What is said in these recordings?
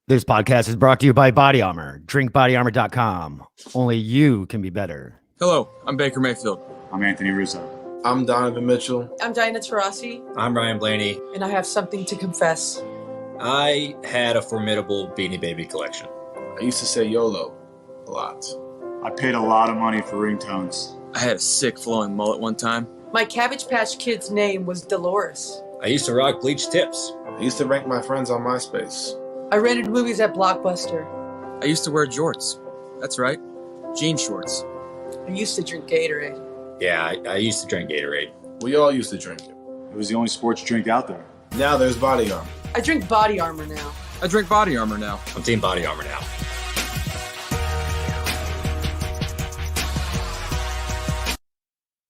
This podcast is brought to you by Body Armor. DrinkBodyArmor.com. Only you can be better. Hello, I'm Baker Mayfield. I'm Anthony Russo. I'm Donovan Mitchell. I'm Diana Taurasi. I'm Ryan Blaney. And I have something to confess. I had a formidable Beanie Baby collection. I used to say YOLO a lot. I paid a lot of money for ringtones. I had a sick flowing mullet one time. My Cabbage Patch Kid's name was Dolores. I used to rock bleached tips. I used to rank my friends on MySpace. I rented movies at Blockbuster. I used to wear jorts. That's right, jean shorts. I used to drink Gatorade. Yeah, I used to drink Gatorade. We all used to drink it. It was the only sports drink out there. Now there's Body Armor. I drink Body Armor now. I drink Body Armor now. I'm Team Body Armor now.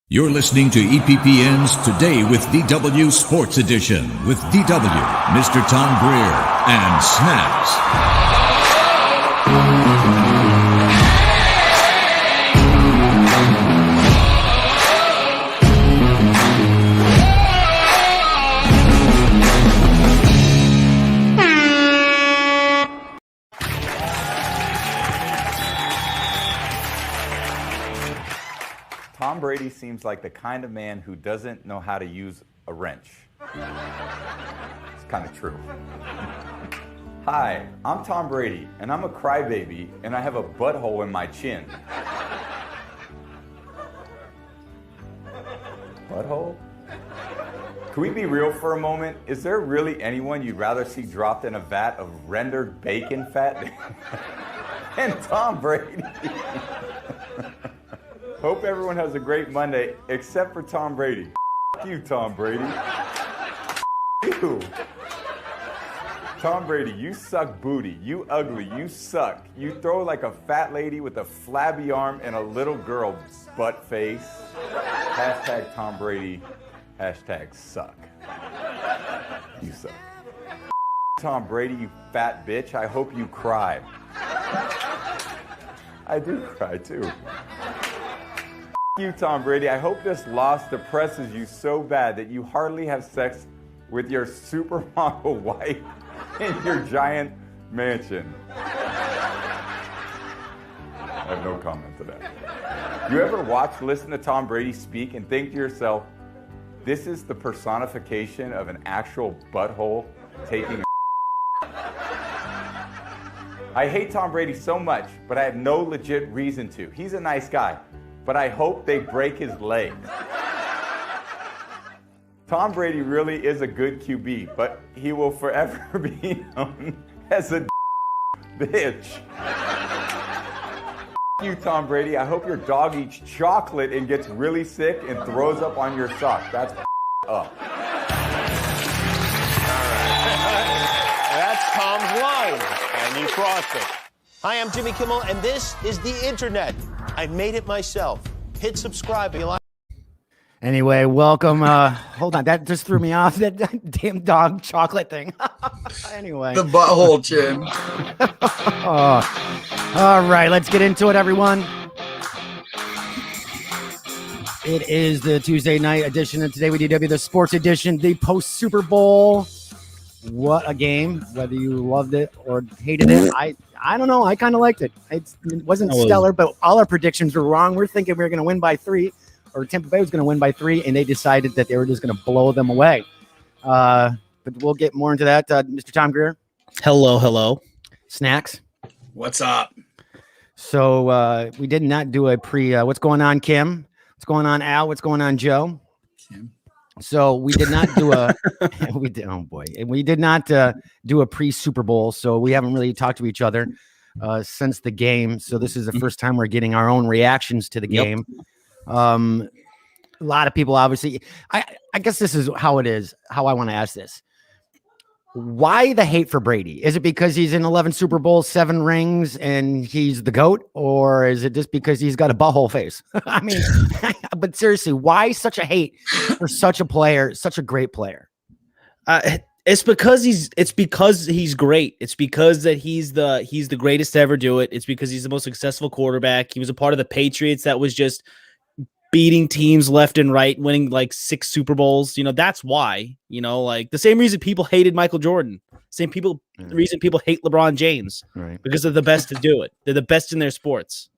You're listening to EPPN's Today with DW Sports Edition with DW, Mr. Tom Greer, and Snaps. Tom Brady seems like the kind of man who doesn't know how to use a wrench. It's kind of true. Hi, I'm Tom Brady, and I'm a crybaby, and I have a butthole in my chin. Butthole? Can we be real for a moment? Is there really anyone you'd rather see dropped in a vat of rendered bacon fat than Tom Brady? Hope everyone has a great Monday, except for Tom Brady. F you, Tom Brady. You. Tom Brady, you suck booty. You ugly. You suck. You throw like a fat lady with a flabby arm and a little girl butt face. Hashtag Tom Brady. Hashtag suck. You suck. Tom Brady, you fat bitch. I hope you cry. I do cry too. You, Tom Brady. I hope this loss depresses you so bad that you hardly have sex with your supermodel wife in your giant mansion. I have no comment to that. You ever listen to Tom Brady speak and think to yourself, this is the personification of an actual butthole taking a I hate Tom Brady so much, but I have no legit reason to. He's a nice guy. But I hope they break his leg. Tom Brady really is a good QB, but he will forever be known as a bitch. You, Tom Brady. I hope your dog eats chocolate and gets really sick and throws up on your sock. That's up. That's Tom's line, and you crossed it. Hi, I'm Jimmy Kimmel, and this is the Internet. I made it myself. Hit subscribe if you like. Anyway, welcome. Hold on. That just threw me off. That damn dog chocolate thing. Anyway. The butthole chin. All right. Let's get into it, everyone. It is the Tuesday night edition of Today with DW, the sports edition, the post-Super Bowl. What a game. Whether you loved it or hated it, I don't know. I kind of liked it. It wasn't stellar, but all our predictions were wrong. We're thinking we were going to win by 3, or Tampa Bay was going to win by 3, and they decided that they were just going to blow them away. But we'll get more into that. Mr. Tom Greer. Hello. Snacks. What's up? So we did not do a what's going on, Kim? What's going on, Al? What's going on, Joe? Kim. So we did not do we did not do a pre-Super Bowl, so we haven't really talked to each other since the game. So this is the first time we're getting our own reactions to the game. A lot of people, obviously, I guess this is how it is, how I want to ask this. Why the hate for Brady? Is it because he's in 11 Super Bowls, 7 rings, and he's the GOAT? Or is it just because he's got a butthole face? I mean, but seriously, why such a hate for such a player, such a great player? It's because he's great. It's because that he's the greatest to ever do it. It's because he's the most successful quarterback. He was a part of the Patriots that was just beating teams left and right, winning like 6 Super Bowls. You know, that's why, you know, like the same reason people hated Michael Jordan, reason people hate LeBron James, right? Because they're the best to do it. They're the best in their sports.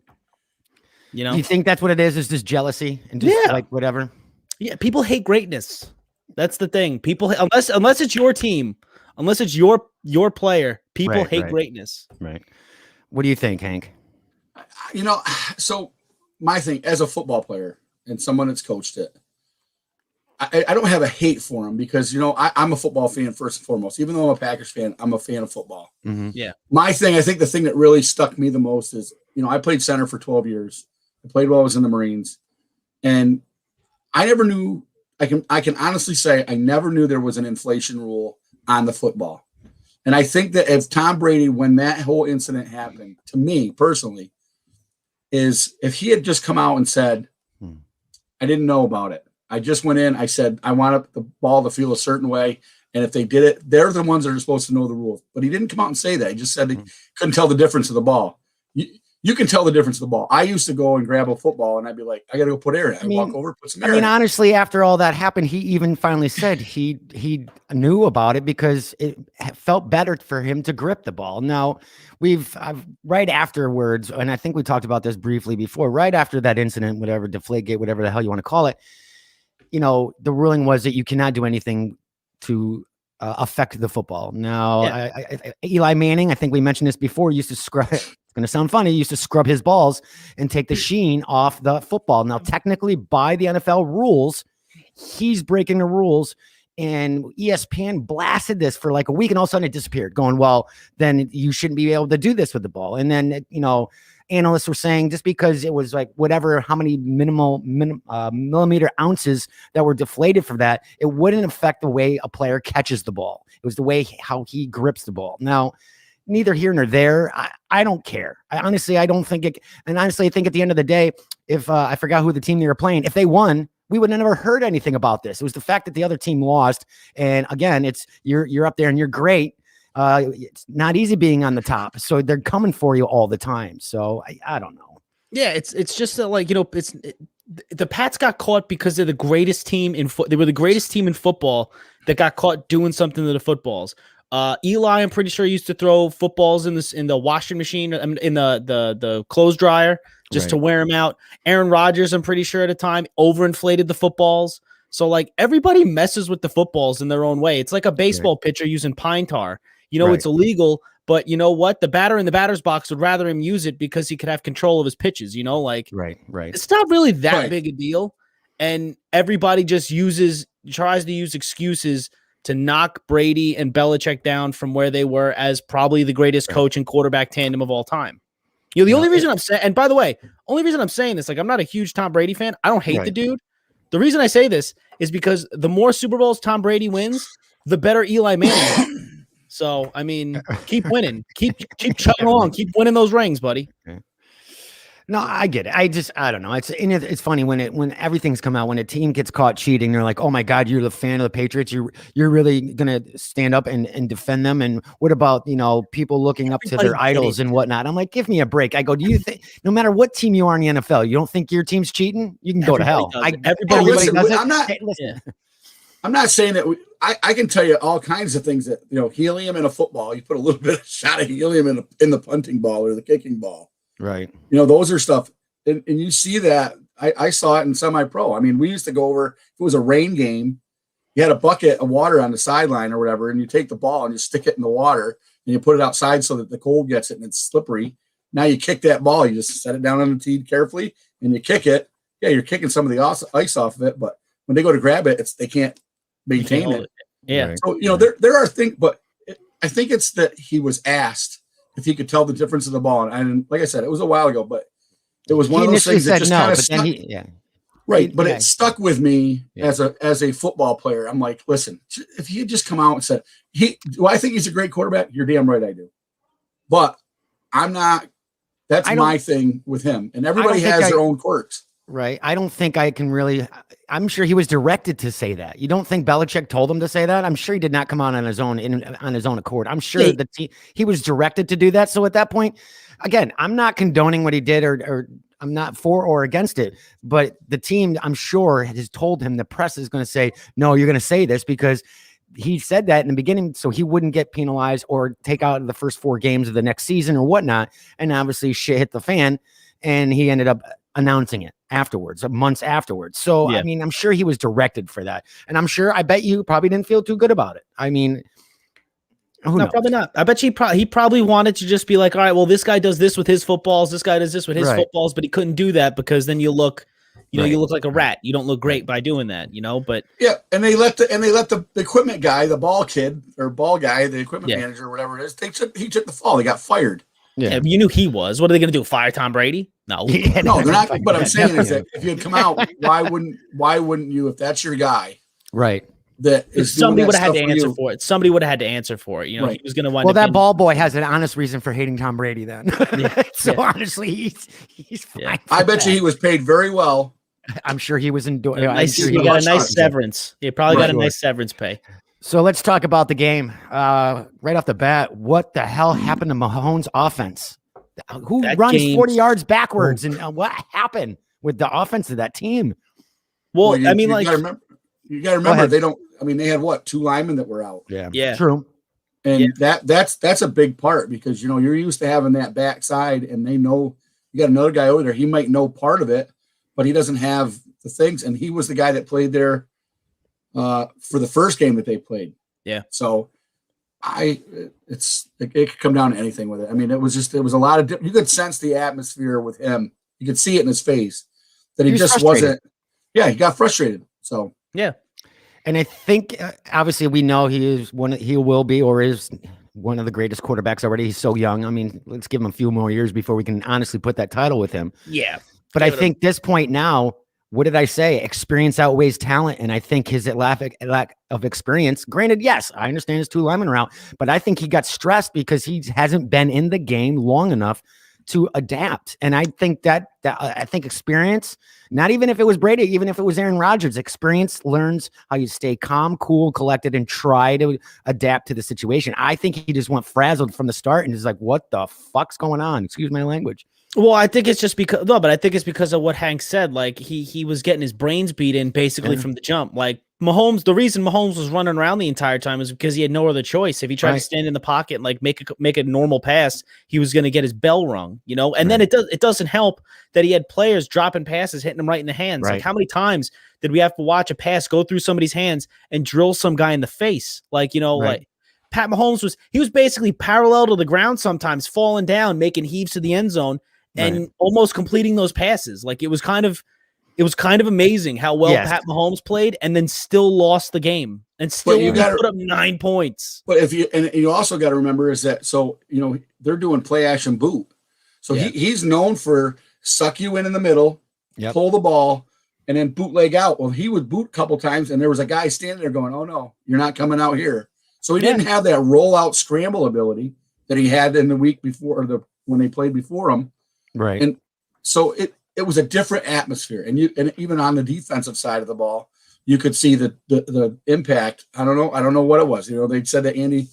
You know, Do you think that's what it is just jealousy and just like whatever? Yeah, people hate greatness. That's the thing. People, unless it's your team, unless it's your player, people hate greatness. Right. What do you think, Hank? You know, so my thing as a football player and someone that's coached it, I don't have a hate for him because, you know, I'm a football fan first and foremost. Even though I'm a Packers fan, I'm a fan of football. Mm-hmm. Yeah. My thing, I think the thing that really stuck me the most is, you know, I played center for 12 years. I played while I was in the Marines. And I never knew, I can honestly say I never knew there was an inflation rule on the football. And I think that if Tom Brady, when that whole incident happened, to me personally, is if he had just come out and said, I didn't know about it. I just went in, I said, I want the ball to feel a certain way. And if they did it, they're the ones that are supposed to know the rules. But he didn't come out and say that. He just said he couldn't tell the difference of the ball. You can tell the difference of the ball. I used to go and grab a football and I'd be like, I got to go put air in it. I'd walk over, put some air in it. Honestly, after all that happened, he even finally said he knew about it because it felt better for him to grip the ball. Now, I've right afterwards, and I think we talked about this briefly before, right after that incident, whatever, Deflategate, whatever the hell you want to call it, you know, the ruling was that you cannot do anything to affect the football. Now, Eli Manning, I think we mentioned this before, used to scrub it. It's going to sound funny. He used to scrub his balls and take the sheen off the football. Now, technically, by the NFL rules, he's breaking the rules. And ESPN blasted this for like a week, and all of a sudden it disappeared, going, well, then you shouldn't be able to do this with the ball. And then, you know, analysts were saying just because it was like whatever, how many millimeter ounces that were deflated for that, it wouldn't affect the way a player catches the ball. It was the way how he grips the ball. Now, neither here nor there. I don't care. I don't think it. And honestly, I think at the end of the day, if I forgot who the team they were playing, if they won, we would have never heard anything about this. It was the fact that the other team lost. And again, it's you're up there and you're great. It's not easy being on the top. So they're coming for you all the time. So I don't know. Yeah, it's just like, you know, the Pats got caught because they're the greatest team they were the greatest team in football that got caught doing something to the footballs. Eli, I'm pretty sure, used to throw footballs in the washing machine, in the clothes dryer, just to wear them out. Aaron Rodgers, I'm pretty sure at a time, overinflated the footballs. So like everybody messes with the footballs in their own way. It's like a baseball pitcher using pine tar. You know, it's illegal, but you know what? The batter in the batter's box would rather him use it because he could have control of his pitches. You know, like it's not really that big a deal, and everybody just tries to use excuses to knock Brady and Belichick down from where they were as probably the greatest coach and quarterback tandem of all time. You know, the only reason I'm saying, and by the way, only reason I'm saying this, like, I'm not a huge Tom Brady fan. I don't hate the dude. The reason I say this is because the more Super Bowls Tom Brady wins, the better Eli Manning is. So, I mean, keep winning, keep chugging along, keep winning those rings, buddy. No, I get it. I don't know. It's funny when everything's come out, when a team gets caught cheating, they're like, oh my God, you're the fan of the Patriots. You're really going to stand up and defend them. And what about, you know, people looking up to their idols and whatnot? I'm like, give me a break. I go, do you think no matter what team you are in the NFL, you don't think your team's cheating? You can go to hell. Everybody does it. I'm not saying that I can tell you all kinds of things that, you know, helium in a football, you put a little bit of shot of helium in the punting ball or the kicking ball. Right. You know, those are stuff. And you see that. I saw it in semi-pro. I mean, we used to go over, if it was a rain game, you had a bucket of water on the sideline or whatever, and you take the ball and you stick it in the water and you put it outside so that the cold gets it and it's slippery. Now you kick that ball, you just set it down on the tee carefully and you kick it. Yeah, you're kicking some of the ice off of it, but when they go to grab it, they can't maintain it. Yeah. So, you know, there are things, but I think it's that he was asked if he could tell the difference of the ball. And like I said, it was a while ago, but it was one of those things that just kind of stuck. It stuck with me as a football player. I'm like, listen, if he had just come out and said, do I think he's a great quarterback? You're damn right I do. But I'm not. That's my thing with him. And everybody has their own quirks. Right. I don't think I can really. I'm sure he was directed to say that. You don't think Belichick told him to say that? I'm sure he did not come on his own accord. I'm sure that he was directed to do that. So at that point, again, I'm not condoning what he did or I'm not for or against it, but the team, I'm sure, has told him, the press is going to say, no, you're going to say this, because he said that in the beginning so he wouldn't get penalized or take out the first 4 games of the next season or whatnot. And obviously shit hit the fan, and he ended up announcing it afterwards, months afterwards. So, I mean, I'm sure he was directed for that. And I bet you probably didn't feel too good about it. I mean, no, probably not. I bet he probably wanted to just be like, all right, well, this guy does this with his footballs. This guy does this with his footballs, but he couldn't do that because then you look, you look like a rat. You don't look great by doing that, but and they let the equipment guy, the ball kid or ball guy, the equipment manager or whatever it is, he took the fall. They got fired. Yeah, you knew he was. What are they going to do? Fire Tom Brady? No, no, they're not. What I'm saying is that if you had come out, why wouldn't you? If that's your guy, right? That is somebody would have had to answer for it. Somebody would have had to answer for it. He was going to wind up. Well, that being... ball boy has an honest reason for hating Tom Brady. Then, honestly, he's fine. I bet you he was paid very well. I'm sure he was enjoying. He got a nice severance. He probably got a nice severance pay. So let's talk about the game. Right off the bat, what the hell happened to Mahomes' offense? Who runs 40 yards backwards, and what happened with the offense of that team? Well, I mean, you got to remember they don't. I mean, they had 2 linemen that were out. Yeah, true. And that's a big part because you're used to having that backside, and they know you got another guy over there. He might know part of it, but he doesn't have the things. And he was the guy that played there for the first game that they played. Yeah. So it could come down to anything with it. I mean, it was a lot of you could sense the atmosphere with him. You could see it in his face that he just wasn't. Yeah, he got frustrated. So yeah. And I think obviously we know he will be or is one of the greatest quarterbacks already. He's so young. I mean, let's give him a few more years before we can honestly put that title with him. Yeah. But I think this point now, what did I say? Experience outweighs talent. And I think his lack of experience, granted, yes, I understand his 2 linemen are out, but I think he got stressed because he hasn't been in the game long enough to adapt. And I think that I think experience, not even if it was Brady, even if it was Aaron Rodgers, experience learns how you stay calm, cool, collected, and try to adapt to the situation. I think he just went frazzled from the start and is like, what the fuck's going on? Excuse my language. Well, I think it's just because I think it's because of what Hank said. Like he was getting his brains beat in basically from the jump. Like Mahomes, the reason Mahomes was running around the entire time is because he had no other choice. If he tried to stand in the pocket and like make a normal pass, he was going to get his bell rung, And then it doesn't help that he had players dropping passes, hitting him right in the hands. Like how many times did we have to watch a pass go through somebody's hands and drill some guy in the face? Like like Pat Mahomes was basically parallel to the ground sometimes, falling down, making heaves to the end zone. And almost completing those passes. Like it was kind of amazing how well Pat Mahomes played and then still lost the game and still put up 9 points. But you also got to remember is that, they're doing play action boot. So he's known for suck you in the middle, pull the ball, and then bootleg out. Well, he would boot a couple times and there was a guy standing there going, oh no, you're not coming out here. So he didn't have that rollout scramble ability that he had in the week before when they played before him. Right. And so it was a different atmosphere. And even on the defensive side of the ball, you could see the impact. I don't know what it was. They said that Andy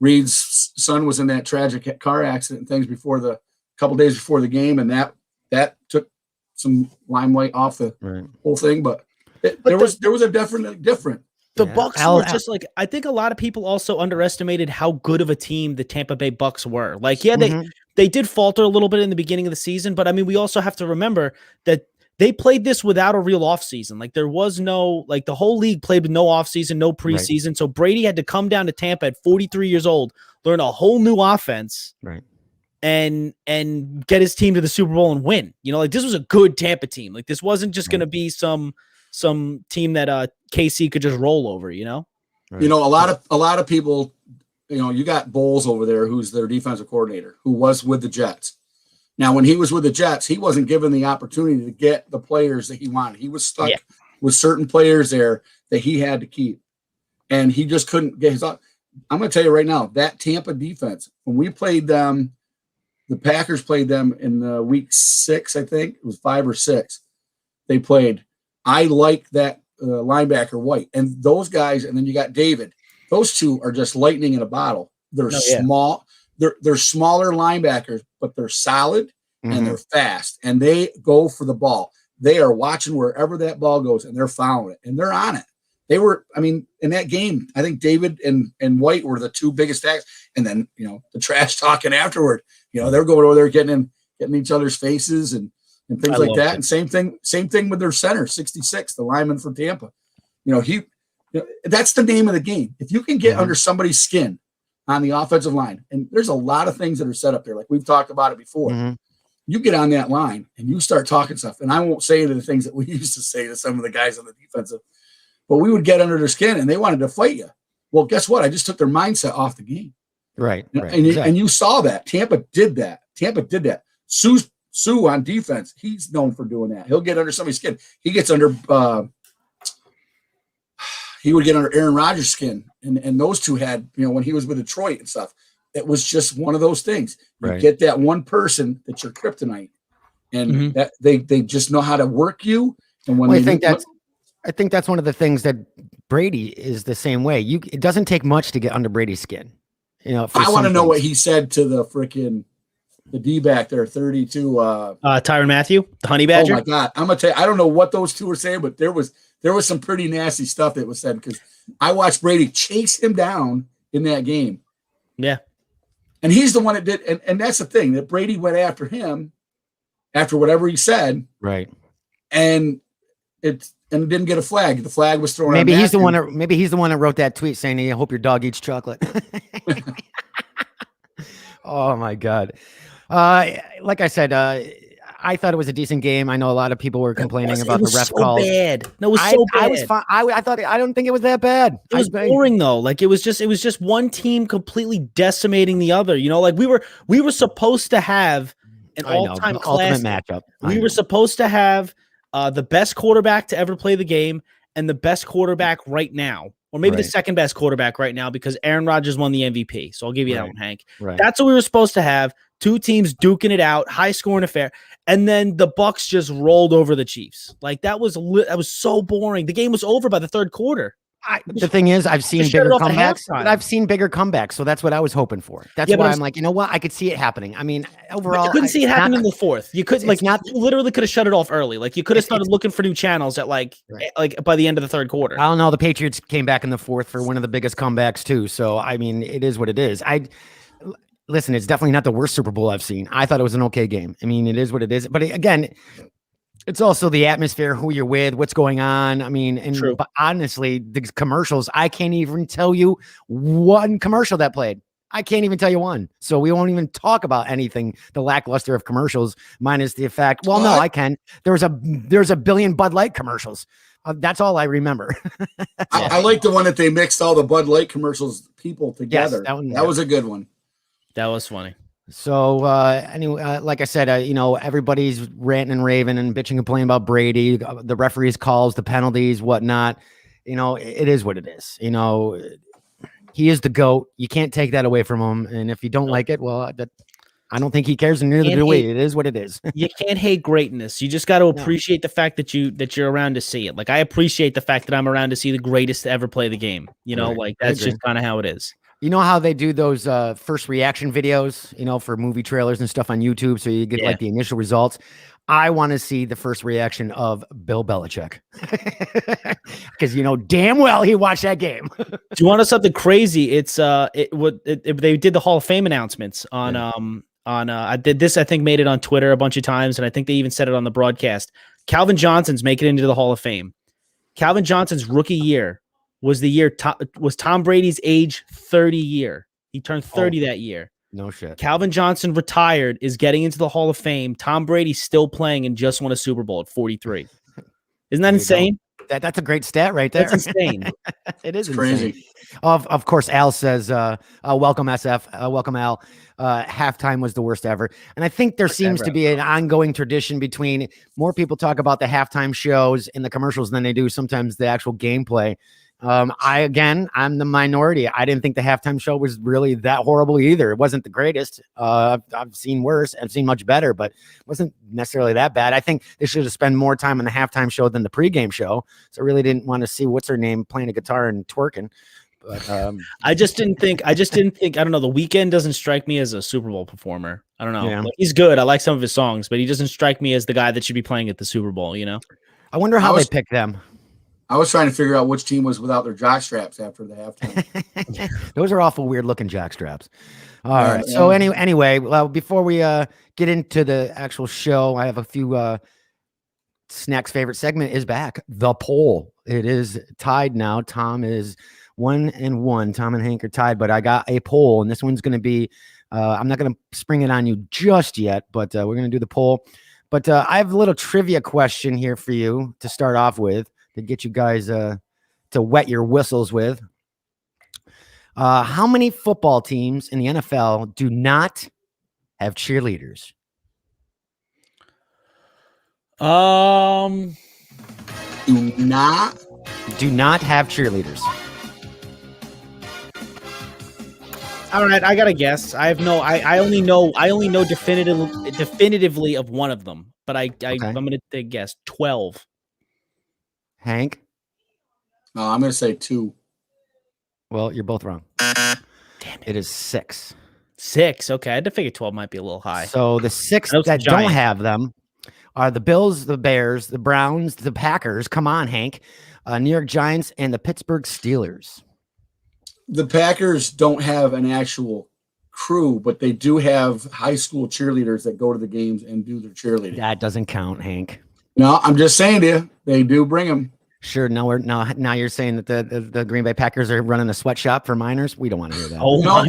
Reid's son was in that tragic car accident and things a couple days before the game. And that took some limelight off the whole thing. But there was a different. The Bucks were just like, I think a lot of people also underestimated how good of a team the Tampa Bay Bucks were. Like, they did falter a little bit in the beginning of the season, but I mean, we also have to remember that they played this without a real offseason. Like there was no, the whole league played with no offseason, no preseason. Right. So Brady had to come down to Tampa at 43 years old, learn a whole new offense, and get his team to the Super Bowl and win. This was a good Tampa team. Like this wasn't just going to be some team that KC could just roll over, Right. A lot of people, you got Bowles over there, who's their defensive coordinator, who was with the Jets. Now, when he was with the Jets, he wasn't given the opportunity to get the players that he wanted. He was stuck with certain players there that he had to keep, and he just couldn't get his. I'm going to tell you right now, that Tampa defense, when we played them, the Packers played them in week 6, I think it was 5 or 6. They played. I like that linebacker White and those guys, and then you got David. Those two are just lightning in a bottle. They're small. They're smaller linebackers, but they're solid and they're fast, and they go for the ball. They are watching wherever that ball goes, and they're following it, and they're on it. They were, I mean, in that game, I think David and White were the two biggest acts. And then, the trash talking afterward, they're going over there getting each other's faces and things like that. And same thing with their center, 66, the lineman from Tampa. That's the name of the game. If you can get under somebody's skin on the offensive line, and there's a lot of things that are set up there, like we've talked about it before. You get on that line and you start talking stuff. And I won't say any of the things that we used to say to some of the guys on the defensive, but we would get under their skin and they wanted to fight you. Well, guess what? I just took their mindset off the game. Right. And you saw that. Tampa did that. Sue on defense, he's known for doing that. He'll get under somebody's skin. He gets under he would get under Aaron Rodgers' skin. And those two had, when he was with Detroit and stuff, it was just one of those things. You get that one person that's your kryptonite, and that they just know how to work you. And when I think that's one of the things that Brady is the same way. It doesn't take much to get under Brady's skin. I want to know what he said to the D-back there, 32. Tyrann Mathieu, the honey badger. Oh my God. I'm going to tell you, I don't know what those two were saying, but there was some pretty nasty stuff that was said, because I watched Brady chase him down in that game. Yeah. And he's the one that did. And that's the thing, that Brady went after him after whatever he said. Right. And it didn't get a flag. The flag was thrown. Maybe he's the one that wrote that tweet saying, "I hope your dog eats chocolate." Oh my God. Like I said, I thought it was a decent game. I know a lot of people were complaining about the ref calls. Bad. No, it was so bad. I was fine. I don't think it was that bad. It was boring though. Like it was just one team completely decimating the other. Like we were supposed to have an all-time ultimate matchup. We were supposed to have the best quarterback to ever play the game and the best quarterback right now, or maybe the second best quarterback right now, because Aaron Rodgers won the MVP. So I'll give you that one, Hank. Right. That's what we were supposed to have. Two teams duking it out, high scoring affair, and then the Bucs just rolled over the Chiefs. Like that was so boring. The game was over by the third quarter. The thing is, I've seen bigger comebacks, but I've seen bigger comebacks, so that's what I was hoping for. That's why I'm like, you know what? I could see it happening. I mean, overall, you couldn't see it happening in the fourth. You could you literally could have shut it off early. Like you could have started looking for new channels at like by the end of the third quarter. I don't know. The Patriots came back in the fourth for one of the biggest comebacks too. So I mean, it is what it is. Listen, it's definitely not the worst Super Bowl I've seen. I thought it was an okay game. I mean, it is what it is. But again, it's also the atmosphere, who you're with, what's going on. I mean, but honestly, the commercials, I can't even tell you one commercial that played. I can't even tell you one. So we won't even talk about anything, the lackluster of commercials, minus the fact, well, no, I can. There's a billion Bud Light commercials. That's all I remember. I like the one that they mixed all the Bud Light commercials people together. Yes, that was a good one. That was funny. So anyway, like I said, everybody's ranting and raving and bitching and complaining about Brady, the referees' calls, the penalties, whatnot. It is what it is. He is the GOAT. You can't take that away from him. And if you don't like it, well, I don't think he cares, and neither do we. It is what it is. You can't hate greatness. You just got to appreciate the fact that you're around to see it. Like I appreciate the fact that I'm around to see the greatest to ever play the game. Like that's just kind of how it is. You know how they do those first reaction videos, for movie trailers and stuff on YouTube, so you get like the initial results. I want to see the first reaction of Bill Belichick, because damn well he watched that game. Do you want something crazy? It's they did the Hall of Fame announcements on I did this. I think made it on Twitter a bunch of times, and I think they even said it on the broadcast. Calvin Johnson's making it into the Hall of Fame. Calvin Johnson's rookie year was the year was Tom Brady's age 30 year. He turned 30 that year. No shit. Calvin Johnson retired, is getting into the Hall of Fame. Tom Brady's still playing and just won a Super Bowl at 43. Isn't that insane? That's a great stat right there. That's insane. It is crazy. Insane. Of course, Al says, welcome SF, welcome Al. Halftime was the worst ever. And I think there seems to be an ongoing tradition between more people talk about the halftime shows in the commercials than they do sometimes the actual gameplay. I'm the minority. I didn't think the halftime show was really that horrible either. It wasn't the greatest. I've seen worse. I've seen much better, but it wasn't necessarily that bad. I think they should have spent more time on the halftime show than the pregame show. So I really didn't want to see what's her name playing a guitar and twerking. But, I just didn't think. I don't know. The Weeknd doesn't strike me as a Super Bowl performer. I don't know. Yeah. Like, he's good. I like some of his songs, but he doesn't strike me as the guy that should be playing at the Super Bowl. I wonder how they picked them. I was trying to figure out which team was without their jock straps after the halftime. Those are awful weird looking jock straps. All right. So anyway, well, before we get into the actual show, I have a few Snack's favorite segment is back. The poll. It is tied now. Tom is 1-1. Tom and Hank are tied, but I got a poll, and this one's going to be. I'm not going to spring it on you just yet, but we're going to do the poll. But I have a little trivia question here for you to start off with to get you guys to wet your whistles with. How many football teams in the NFL do not have cheerleaders? Do not have cheerleaders. All right, I got to guess. I only know definitively of one of them, but I'm going to guess 12. Hank? I'm going to say 2. Well, you're both wrong. Damn it. It is 6. 6. Okay, I had to figure 12 might be a little high. So the 6 that don't have them are the Bills, the Bears, the Browns, the Packers. Come on, Hank. New York Giants and the Pittsburgh Steelers. The Packers don't have an actual crew, but they do have high school cheerleaders that go to the games and do their cheerleading. That doesn't count, Hank. No, I'm just saying to you, they do bring them. Sure. Now you're saying that the Green Bay Packers are running a sweatshop for minors. We don't want to hear that. Oh no,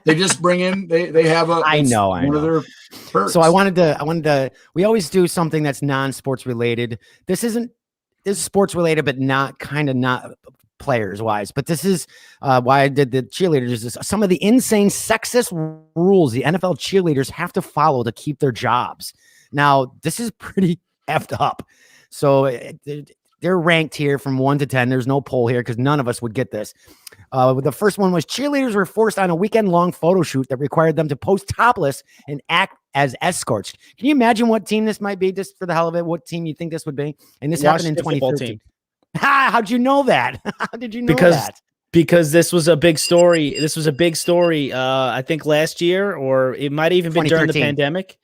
they just bring in. They have a. I know. One of their perks. So I wanted to. We always do something that's non-sports related. This is sports related, but not players wise. But this is why I did the cheerleaders. Is some of the insane sexist rules the NFL cheerleaders have to follow to keep their jobs. Now this is pretty effed up. So they're ranked here from 1 to 10. There's no poll here because none of us would get this. The first one was cheerleaders were forced on a weekend-long photo shoot that required them to pose topless and act as escorts. Can you imagine what team this might be, just for the hell of it? What team you think this would be? And this happened in 2013. How'd you know that? How did you know that? Because this was a big story. I think last year, or it might have even been during the pandemic.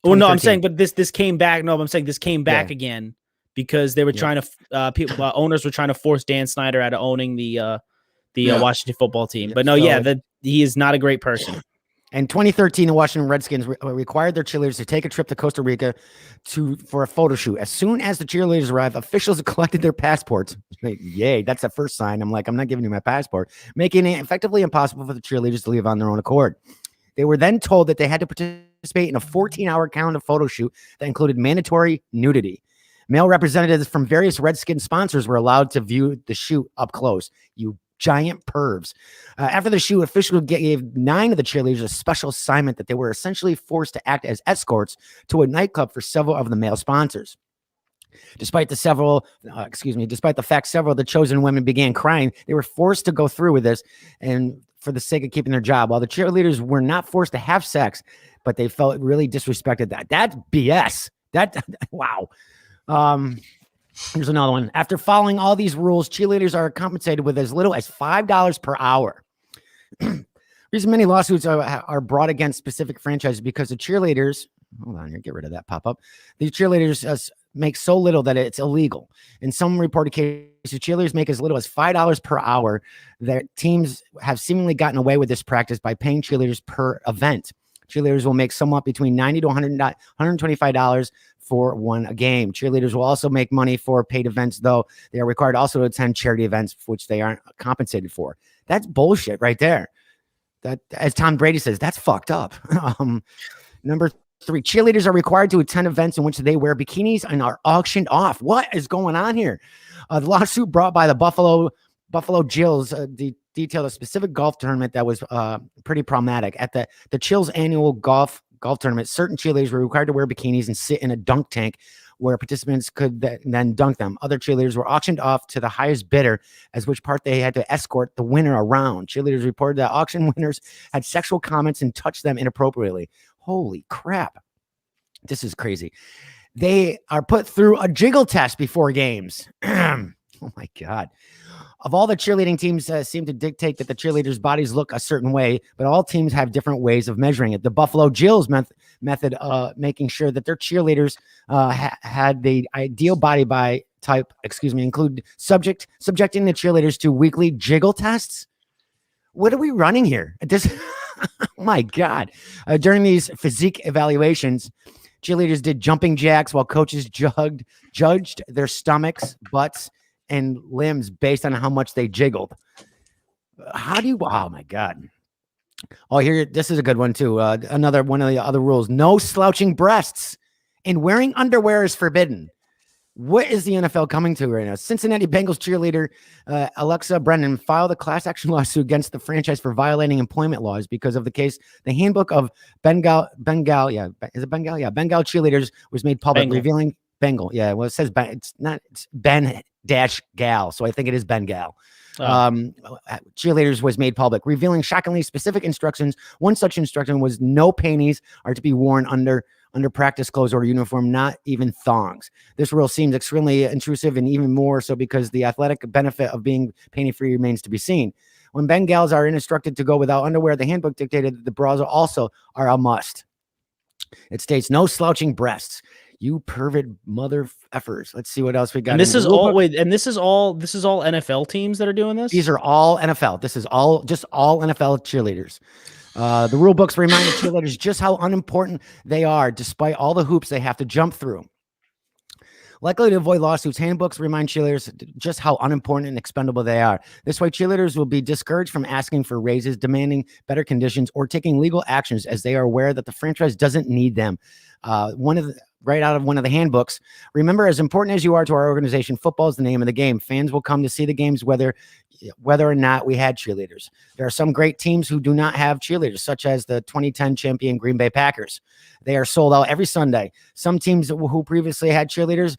Well, no, I'm saying, but this came back. No, I'm saying this came back again. Because they were trying to, owners were trying to force Dan Snyder out of owning the Washington football team. But no, he is not a great person. In 2013, the Washington Redskins required their cheerleaders to take a trip to Costa Rica for a photo shoot. As soon as the cheerleaders arrived, officials collected their passports. Yay, that's the first sign. I'm not giving you my passport, making it effectively impossible for the cheerleaders to leave on their own accord. They were then told that they had to participate in a 14-hour calendar photo shoot that included mandatory nudity. Male representatives from various Redskin sponsors were allowed to view the shoot up close. You giant pervs. After the shoot, officials gave 9 of the cheerleaders a special assignment that they were essentially forced to act as escorts to a nightclub for several of the male sponsors. Despite the fact several of the chosen women began crying, they were forced to go through with this and for the sake of keeping their job. While the cheerleaders were not forced to have sex, but they felt really disrespected. That's BS. Wow. Here's another one. After following all these rules, cheerleaders are compensated with as little as $5 per hour. Reason many lawsuits are brought against specific franchises because the cheerleaders, hold on here, get rid of that pop-up. These cheerleaders make so little that it's illegal. In some reported cases, cheerleaders make as little as $5 per hour. Their teams have seemingly gotten away with this practice by paying cheerleaders per event. Cheerleaders will make somewhat between $90 to $125 for a game. Cheerleaders will also make money for paid events, though they are required also to attend charity events, which they aren't compensated for. That's bullshit right there. That, as Tom Brady says, that's fucked up. Number 3, cheerleaders are required to attend events in which they wear bikinis and are auctioned off. What is going on here? The lawsuit brought by the Buffalo Jills detailed a specific golf tournament that was pretty problematic. At the Chills annual golf tournament, certain cheerleaders were required to wear bikinis and sit in a dunk tank where participants could then dunk them. Other cheerleaders were auctioned off to the highest bidder, as which part they had to escort the winner around. Cheerleaders reported that auction winners had sexual comments and touched them inappropriately. Holy crap. This is crazy. They are put through a jiggle test before games. Oh my God. Of all the cheerleading teams seem to dictate that the cheerleaders' bodies look a certain way, but all teams have different ways of measuring it. The Buffalo Jills method, making sure that their cheerleaders had the ideal body by type, include subjecting the cheerleaders to weekly jiggle tests. What are we running here? Oh my God. During these physique evaluations, cheerleaders did jumping jacks while coaches judged their stomachs, butts, and limbs based on how much they jiggled. Oh my God. Oh, here, this is a good one too. Another one of the other rules: no slouching breasts, and wearing underwear is forbidden. What is the NFL coming to right now? Cincinnati Bengals cheerleader Alexa Brennan filed a class action lawsuit against the franchise for violating employment laws because of the case. The handbook of Bengal cheerleaders was made public, revealing Bengal. Yeah, well, it says it's Ben Gal, so I think it is Bengal. Cheerleaders was made public, revealing shockingly specific instructions. One such instruction was no panties are to be worn under practice clothes or uniform, not even thongs. This rule seems extremely intrusive, and even more so because the athletic benefit of being panty-free remains to be seen. When Bengals are instructed to go without underwear, the handbook dictated that the bras also are a must. It states no slouching breasts. You pervert mother effers. Let's see what else we got. And this is all NFL teams that are doing this? These are all NFL. This is all NFL cheerleaders. The rule books remind the cheerleaders just how unimportant they are, despite all the hoops they have to jump through. Likely to avoid lawsuits, handbooks remind cheerleaders just how unimportant and expendable they are. This way, cheerleaders will be discouraged from asking for raises, demanding better conditions, or taking legal actions, as they are aware that the franchise doesn't need them. Right out of one of the handbooks. Remember, as important as you are to our organization, football is the name of the game. Fans will come to see the games whether or not we had cheerleaders. There are some great teams who do not have cheerleaders, such as the 2010 champion Green Bay Packers. They are sold out every Sunday. Some teams who previously had cheerleaders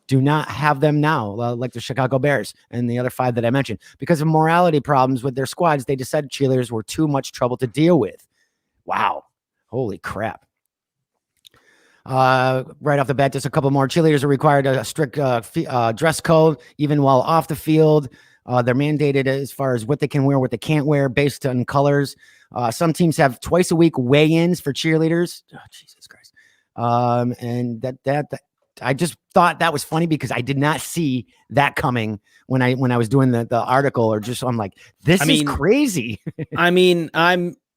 do not have them now, like the Chicago Bears and the other 5 that I mentioned. Because of morality problems with their squads, they decided cheerleaders were too much trouble to deal with. Wow. Holy crap. Right off the bat, just a couple more. Cheerleaders are required a strict dress code, even while off the field. They're mandated as far as what they can wear, what they can't wear, based on colors. Some teams have twice a week weigh-ins for cheerleaders. Oh, Jesus Christ. And that I just thought that was funny because I did not see that coming when I was doing the article, or just, I'm like, this is crazy.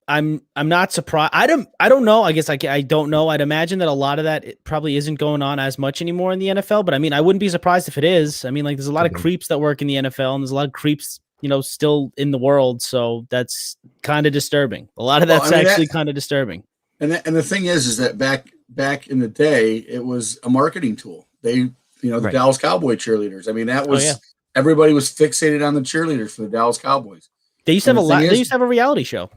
I'm not surprised. I don't know. I guess I don't know. I'd imagine that a lot of that probably isn't going on as much anymore in the NFL, but I mean, I wouldn't be surprised if it is. I mean, like, there's a lot of creeps that work in the NFL, and there's a lot of creeps, still in the world. So that's kind of disturbing. A lot of that's actually kind of disturbing. And the thing is that back in the day, it was a marketing tool. The Dallas Cowboy cheerleaders. I mean, that was, everybody was fixated on the cheerleaders for the Dallas Cowboys. They used to have a reality show.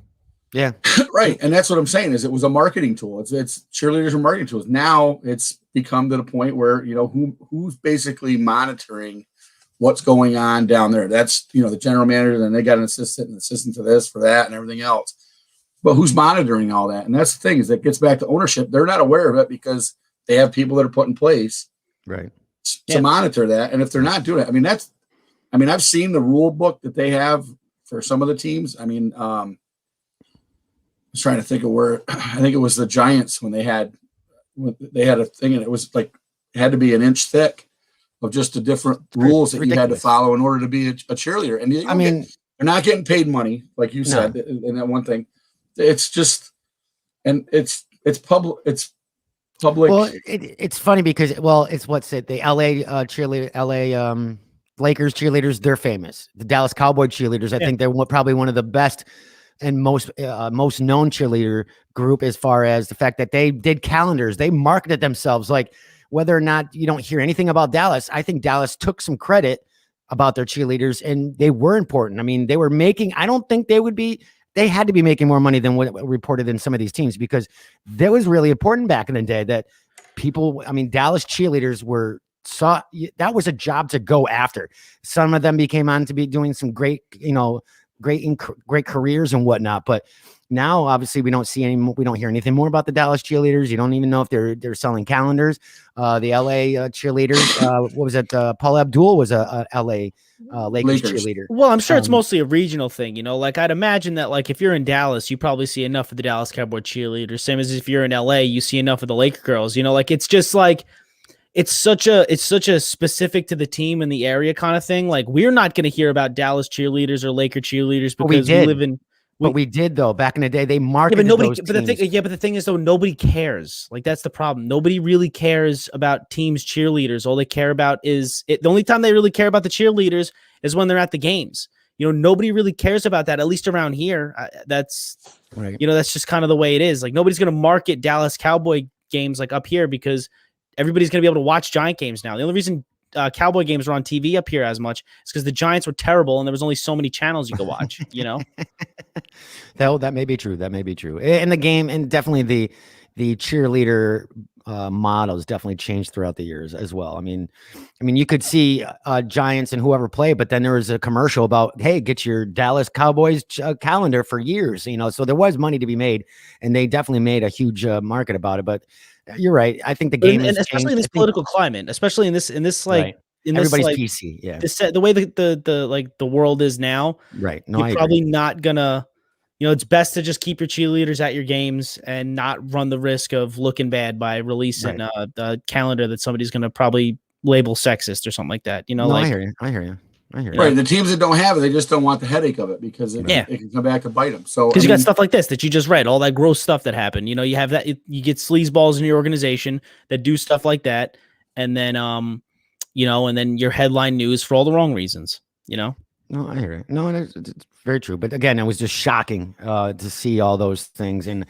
Yeah. Right. And that's what I'm saying, is it was a marketing tool. It's cheerleaders are marketing tools. Now it's become to the point where, who's basically monitoring what's going on down there. That's, the general manager, then they got an assistant to this, for that, and everything else. But who's monitoring all that? And that's the thing, is that gets back to ownership. They're not aware of it because they have people that are put in place to monitor that. And if they're not doing it, I've seen the rule book that they have for some of the teams. I was trying to think of where, I think it was the Giants when they had a thing, and it was like, it had to be an inch thick of just the different rules that you had to follow in order to be a cheerleader. And they're not getting paid money, like you said, and that one thing. It's just, and it's public. It's public. Well, it's funny because, it's the LA Lakers cheerleaders. They're famous. The Dallas Cowboy cheerleaders, I think they're probably one of the best and most known cheerleader group, as far as the fact that they did calendars. They marketed themselves. Like, whether or not you don't hear anything about Dallas, I think Dallas took some credit about their cheerleaders, and they were important. I mean, they were making, I don't think they had to be making more money than what reported in some of these teams, because that was really important back in the day, that people, Dallas cheerleaders that was a job to go after. Some of them became on to be doing some great careers and whatnot. But now obviously we don't hear anything more about the Dallas Cheerleaders. You don't even know if they're selling calendars. The LA Cheerleaders, what was it? Paul Abdul was a LA Lakers cheerleader. Well, I'm sure it's mostly a regional thing, like I'd imagine that like if you're in Dallas, you probably see enough of the Dallas Cowboy cheerleaders, same as if you're in LA, you see enough of the Laker girls, like it's just like it's such a specific to the team and the area kind of thing. Like we're not going to hear about Dallas cheerleaders or Laker cheerleaders because we live in. But we did though back in the day. They marketed those teams. But the thing is though, nobody cares. Like that's the problem. Nobody really cares about teams' cheerleaders. All they care about is the only time they really care about the cheerleaders is when they're at the games. Nobody really cares about that. At least around here, that's right. That's just kind of the way it is. Like nobody's going to market Dallas Cowboy games like up here because everybody's going to be able to watch Giant games now. The only reason Cowboy games were on TV up here as much is because the Giants were terrible and there was only so many channels you could watch, That may be true. That may be true. And the game, and definitely the cheerleader models definitely changed throughout the years as well. I mean, you could see Giants and whoever play, but then there was a commercial about, hey, get your Dallas Cowboys calendar for years, so there was money to be made, and they definitely made a huge market about it. But you're right. I think the game is, especially in this political climate, especially in this like. Right. In everybody's this, like, PC, yeah. The way the world is now, right? No, you're probably not gonna. It's best to just keep your cheerleaders at your games and not run the risk of looking bad by releasing a calendar that somebody's gonna probably label sexist or something like that. I hear you. Right, the teams that don't have it, they just don't want the headache of it because it can come back to bite them. So because you got stuff like this that you just read, all that gross stuff that happened. You have that you get sleazeballs in your organization that do stuff like that, and then and then your headline news for all the wrong reasons. No, I hear it. No, it's very true. But again, it was just shocking to see all those things. And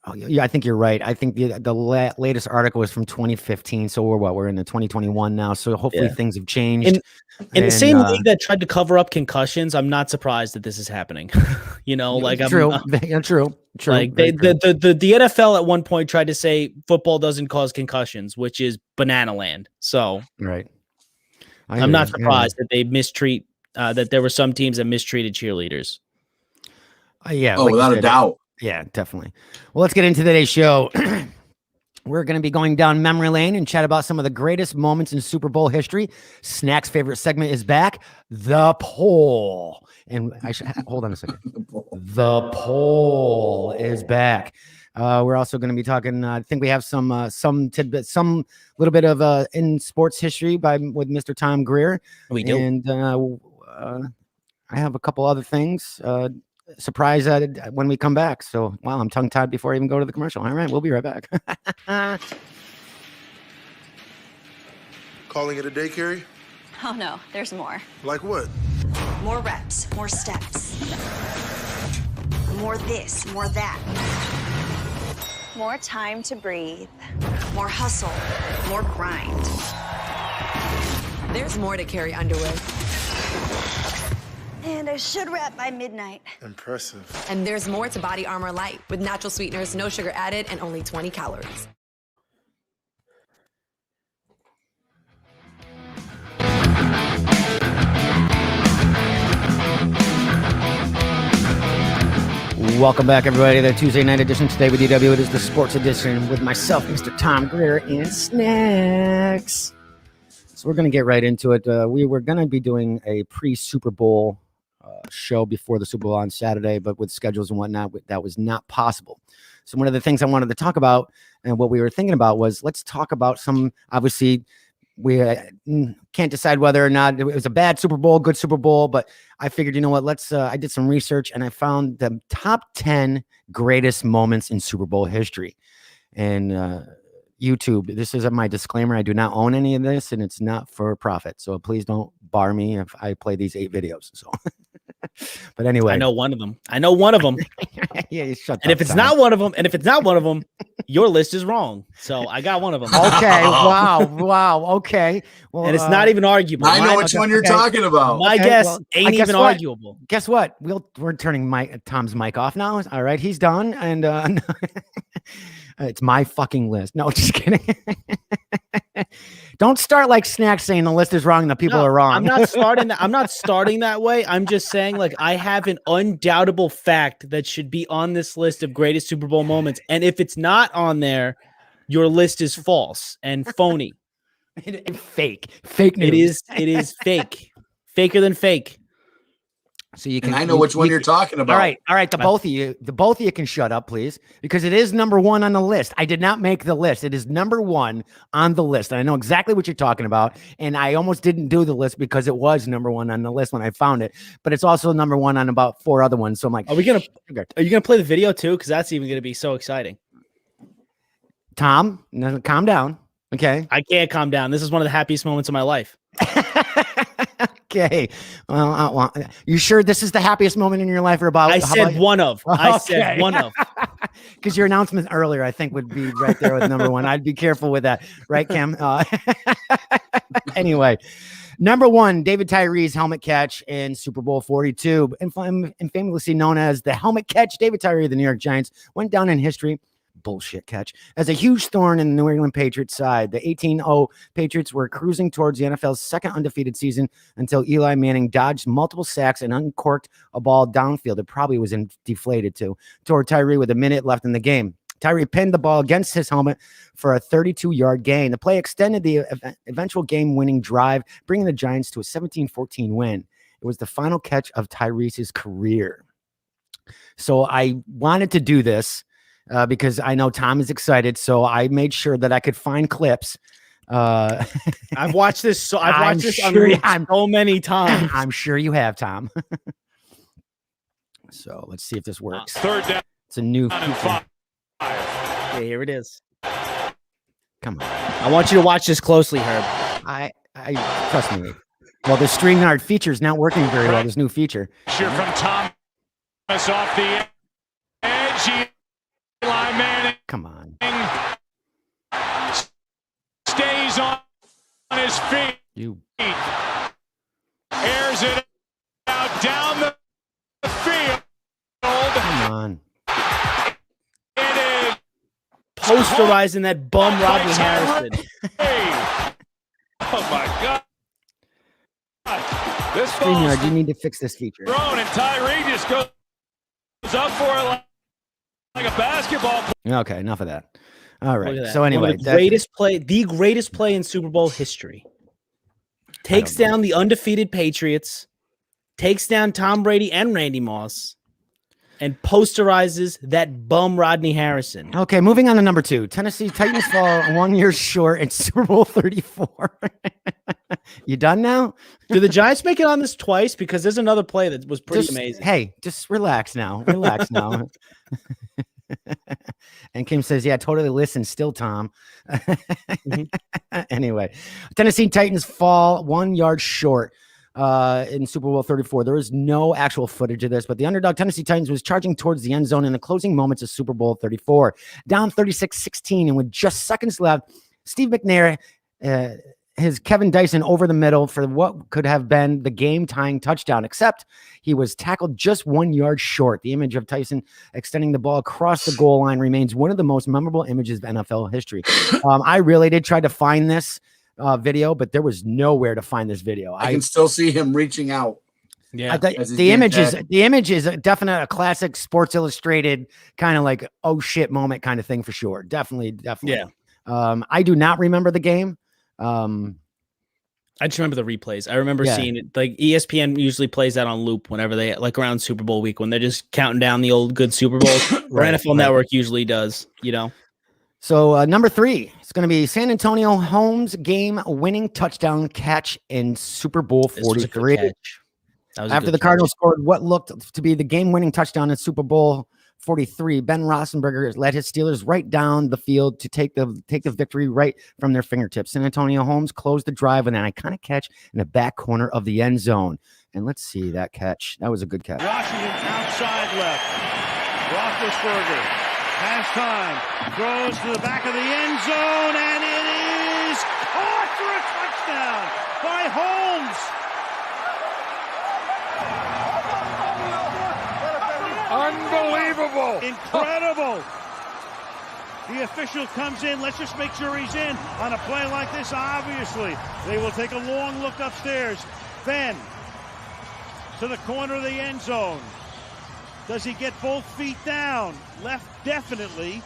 I think you're right. I think the latest article was from 2015. So we're in the 2021 now. So hopefully things have changed. In the same league that tried to cover up concussions, I'm not surprised that this is happening. True. Like the NFL at one point tried to say football doesn't cause concussions, which is banana land. So right. I'm not surprised that they mistreat that there were some teams that mistreated cheerleaders. Without a doubt. Yeah, definitely. Well, let's get into today's show. We're going to be going down memory lane and chat about some of the greatest moments in Super Bowl history. Snack's favorite segment is back, the poll. And I should hold on a second. The poll is back. We're also going to be talking. I think we have some tidbits, some little bit of in sports history with Mr. Tom Greer. We do, and I have a couple other things. Surprise when we come back. So, wow, I'm tongue-tied before I even go to the commercial. All right, we'll be right back. Calling it a day, Carrie? Oh, no, there's more. Like what? More reps, more steps. More this, more that. More time to breathe. More hustle, more grind. There's more to Carrie Underwood. And I should wrap by midnight. Impressive. And there's more to Body Armor Light with natural sweeteners, no sugar added, and only 20 calories. Welcome back, everybody, to the Tuesday night edition. Today with DW, it is the sports edition with myself, Mr. Tom Greer, and Snacks. So we're going to get right into it. We were going to be doing a pre-Super Bowl show before the Super Bowl on Saturday, but with schedules and whatnot, that was not possible. So one of the things I wanted to talk about and what we were thinking about was let's talk about some, obviously, we can't decide whether or not it was a bad Super Bowl, good Super Bowl, but I figured, you know what, I did some research and I found the top 10 greatest moments in Super Bowl history. And YouTube, this is my disclaimer. I do not own any of this and it's not for profit. So please don't bar me if I play these 8 videos. So, but anyway, I know one of them. Yeah, you shut up. And if it's not one of them, your list is wrong. So I got one of them. Okay. Wow. Okay. Well, and it's not even arguable. I know which one you're talking about. My guess ain't even arguable. Guess what? We're turning Tom's mic off now. All right, he's done, and it's my fucking list. No, just kidding. Don't start like Snacks saying the list is wrong and the people are wrong. I'm not starting that. I'm not starting that way. I'm just saying, like, I have an undoubtable fact that should be on this list of greatest Super Bowl moments. And if it's not on there, your list is false and phony. Fake news. It is fake. Faker than fake. So you can. And I know which one you're talking about. All right. The both of you can shut up, please, because it is number 1 on the list. I did not make the list. It is number 1 on the list, and I know exactly what you're talking about. And I almost didn't do the list because it was number 1 on the list when I found it. But it's also number 1 on about 4 other ones. So I'm like, are you gonna play the video too? Because that's even gonna be so exciting. Tom, calm down. Okay, I can't calm down. This is one of the happiest moments of my life. Okay. Well, you sure this is the happiest moment in your life or about? I said one of. I said one of. Because your announcement earlier, I think, would be right there with number 1. I'd be careful with that. Right, Cam? Anyway, number 1, David Tyree's helmet catch in Super Bowl 42, and famously known as the helmet catch. David Tyree of the New York Giants went down in history. Bullshit catch as a huge thorn in the New England Patriots side. The 18-0 Patriots were cruising towards the NFL's second undefeated season until Eli Manning dodged multiple sacks and uncorked a ball downfield. It probably was deflated toward Tyree with a minute left in the game. Tyree pinned the ball against his helmet for a 32-yard gain. The play extended the eventual game-winning drive, bringing the Giants to a 17-14 win. It was the final catch of Tyrese's career. So I wanted to do this because I know Tom is excited, so I made sure that I could find clips. I've watched this. So many times. I'm sure you have, Tom. So let's see if this works. Third down. It's a new. Okay, here it is. Come on. I want you to watch this closely, Herb. I trust me. Well, the StreamYard feature is not working very well. This new feature. From Thomas off the edge. Eli Manning. Come on. Stays on his feet. You airs it out down the field. Come on. It is posterizing that bum Rodney Harrison. Oh my God. This StreamYard, you need to fix this feature. Thrown and Tyree just goes up for it like a basketball. Okay, enough of that. All right. That. So anyway, the greatest play in Super Bowl history. Takes down the undefeated Patriots, takes down Tom Brady and Randy Moss, and posterizes that bum Rodney Harrison. Okay, moving on to number 2. Tennessee Titans fall 1 year short in Super Bowl 34. You done now? Do the Giants make it on this twice? Because there's another play that was pretty amazing. Hey, just relax now. Relax now. And Kim says, yeah, totally listen still, Tom. Anyway, Tennessee Titans fall 1 yard short in Super Bowl 34. There is no actual footage of this, but the underdog Tennessee Titans was charging towards the end zone in the closing moments of Super Bowl 34. Down 36-16, and with just seconds left, Steve McNair his Kevin Dyson over the middle for what could have been the game-tying touchdown, except he was tackled just 1 yard short. The image of Tyson extending the ball across the goal line remains one of the most memorable images of NFL history. I really did try to find this video, but there was nowhere to find this video. I can still see him reaching out. Yeah, the image is a definite, a classic Sports Illustrated kind of like oh shit moment kind of thing for sure. Definitely. Yeah. I do not remember the game. I just remember the replays. I remember seeing it. Like ESPN usually plays that on loop whenever they like around Super Bowl week when they're just counting down the old good Super Bowls. Or NFL Network usually does, you know. So number 3, it's going to be San Antonio Holmes game-winning touchdown catch in Super Bowl 43. After the Cardinals scored what looked to be the game-winning touchdown in Super Bowl 43, Ben Roethlisberger led his Steelers right down the field to take the victory right from their fingertips. San Antonio Holmes closed the drive with an iconic catch in the back corner of the end zone. And let's see that catch. That was a good catch. Washington outside left. Roethlisberger has time. Throws to the back of the end zone, and it is caught for a touchdown by Holmes. Unbelievable. Incredible. The official comes in. Let's just make sure he's in on a play like this. Obviously, they will take a long look upstairs. Then to the corner of the end zone. Does he get both feet down? Left, definitely.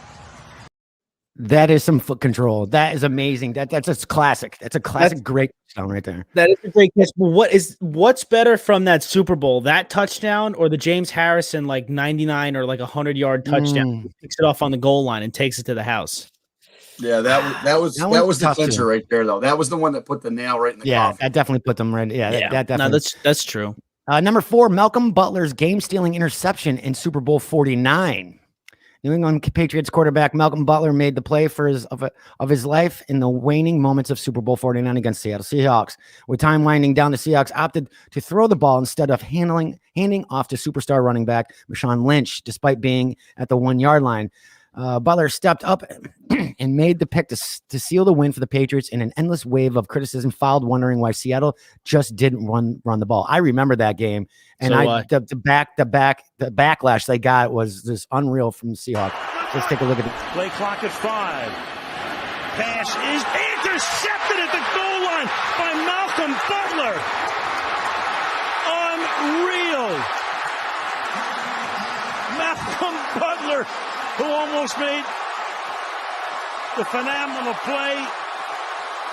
That is some foot control. That is amazing. That's a classic. That's a classic, great touchdown right there. That is a great catch. But what's better from that Super Bowl, that touchdown or the James Harrison like 99 or like 100-yard touchdown? He picks it off on the goal line and takes it to the house. Yeah, that was the clincher right there, though. That was the one that put the nail right in the coffin. That definitely put them right. Yeah, that definitely. No, that's true. Number 4, Malcolm Butler's game-stealing interception in Super Bowl 49. New England Patriots quarterback Malcolm Butler made the play of his life in the waning moments of Super Bowl 49 against Seattle Seahawks. With time winding down, the Seahawks opted to throw the ball instead of handing off to superstar running back Marshawn Lynch, despite being at the 1-yard line. Butler stepped up and made the pick to seal the win for the Patriots in an endless wave of criticism, filed wondering why Seattle just didn't run the ball. I remember that game, and the backlash they got was just unreal from the Seahawks. Let's take a look at it. Play clock at 5. Pass is intercepted at the goal line by Malcolm Butler. Unreal. Malcolm Butler, who almost made the phenomenal play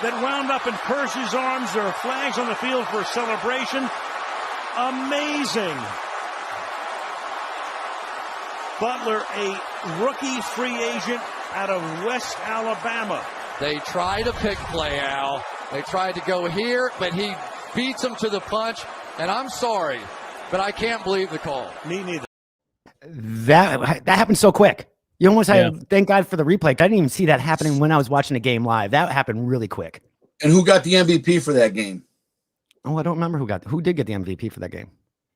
that wound up in Purse's arms. There are flags on the field for a celebration. Amazing. Butler, a rookie free agent out of West Alabama. They tried a pick play, Al. They tried to go here, but he beats him to the punch. And I'm sorry, but I can't believe the call. Me neither. That happened so quick. You almost had thank God for the replay. I didn't even see that happening when I was watching the game live. That happened really quick. And who got the MVP for that game? Oh, I don't remember who did get the MVP for that game.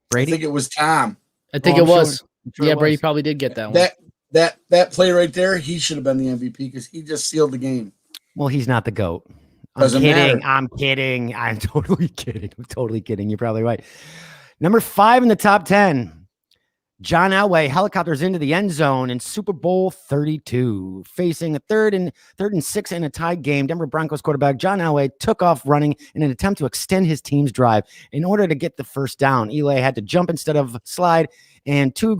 Brady? I think it was Tom. I think it was. Sure Brady probably did get that one. That play right there, he should have been the MVP because he just sealed the game. Well, he's not the GOAT. Doesn't matter. I'm kidding. I'm totally kidding. I'm totally kidding. You're probably right. Number 5 in the top 10. John Elway helicopters into the end zone in Super Bowl 32, facing a third and 6 in a tied game. Denver Broncos quarterback John Elway took off running in an attempt to extend his team's drive. In order to get the first down, Eli had to jump instead of slide, and two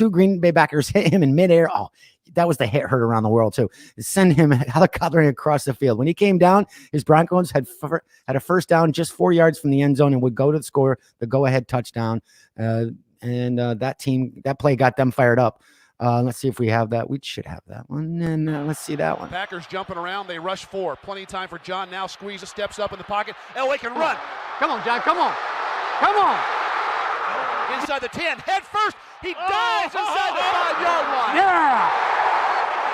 Green Bay backers hit him in midair. Oh, that was the hit heard around the world too. Send him helicoptering across the field. When he came down, his Broncos had a first down just 4 yards from the end zone and would go to score the go-ahead touchdown. And that play got them fired up. Let's see if we have that. We should have that one. And let's see that one. Packers jumping around. They rush 4. Plenty of time for John. Now squeezes, steps up in the pocket. Elway can run. Come on, John. Come on. Come on. Inside the 10. Head first. He dives inside the 5-yard line. Yeah.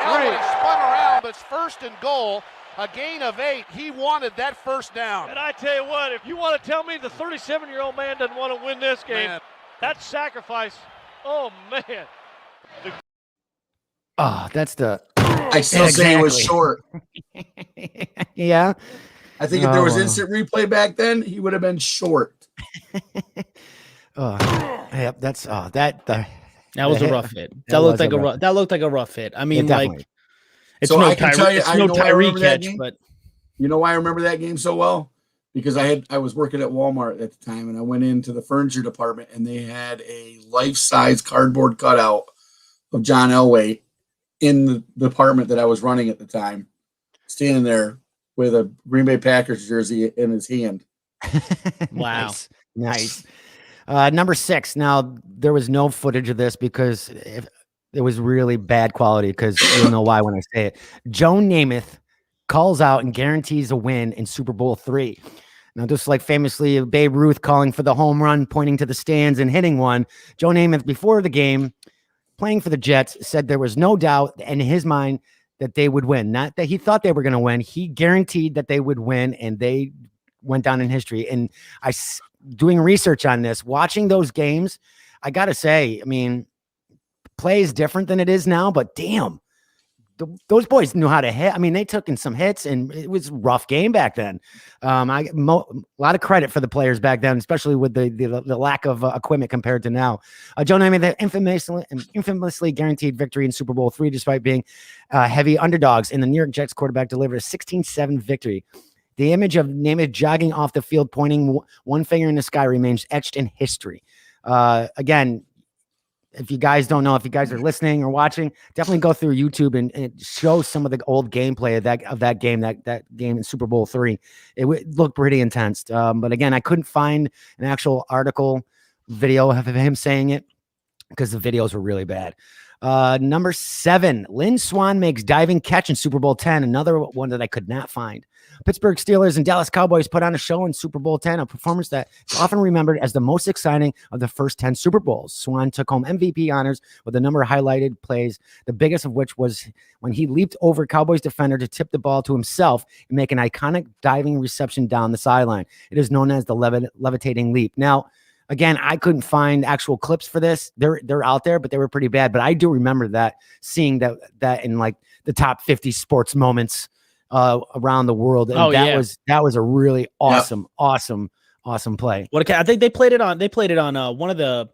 Elway spun around, but it's first and goal. A gain of 8. He wanted that first down. And I tell you what, if you want to tell me the 37-year-old man doesn't want to win this game, that's sacrifice. Oh, man. That's the... I still say it was short. Yeah. I think if there was instant replay back then, he would have been short. That was a rough hit. That looked like a rough hit. I mean, like, it's so no I can tell you, it's no Tyree catch, but you know why I remember that game so well? Because I was working at Walmart at the time, and I went into the furniture department, and they had a life-size cardboard cutout of John Elway in the department that I was running at the time, standing there with a Green Bay Packers jersey in his hand. Wow. Nice. Number 6. Now, there was no footage of this because it was really bad quality, because you'll know why when I say it. Joe Namath calls out and guarantees a win in Super Bowl 3. Now, just like famously Babe Ruth calling for the home run, pointing to the stands and hitting one, Joe Namath, before the game, playing for the Jets, said there was no doubt in his mind that they would win. Not that he thought they were going to win. He guaranteed that they would win, and they went down in history. And doing research on this, watching those games, I got to say, I mean, play is different than it is now, but damn, those boys knew how to hit. I mean, they took in some hits, and it was a rough game back then. A lot of credit for the players back then, especially with the lack of equipment compared to now. Joe Namath, the infamously guaranteed victory in Super Bowl III, despite being heavy underdogs, and the New York Jets quarterback delivered a 16-7 victory. The image of Namath jogging off the field, pointing one finger in the sky, remains etched in history. Again, if you guys don't know, if you guys are listening or watching, definitely go through YouTube and show some of the old gameplay of that game, that game in Super Bowl III. It looked pretty intense. But again, I couldn't find an actual article video of him saying it because the videos were really bad. Number 7, Lynn Swann makes diving catch in Super Bowl X. Another one that I could not find. Pittsburgh Steelers and Dallas Cowboys put on a show in Super Bowl X, a performance that is often remembered as the most exciting of the first 10 Super Bowls. Swann took home MVP honors with a number of highlighted plays, the biggest of which was when he leaped over Cowboys defender to tip the ball to himself and make an iconic diving reception down the sideline. It is known as the Levitating Leap. Now, again, I couldn't find actual clips for this. They're out there, but they were pretty bad. But I do remember that, seeing that in like the top 50 sports moments around the world. And that was a really awesome play. I think they played it on one of the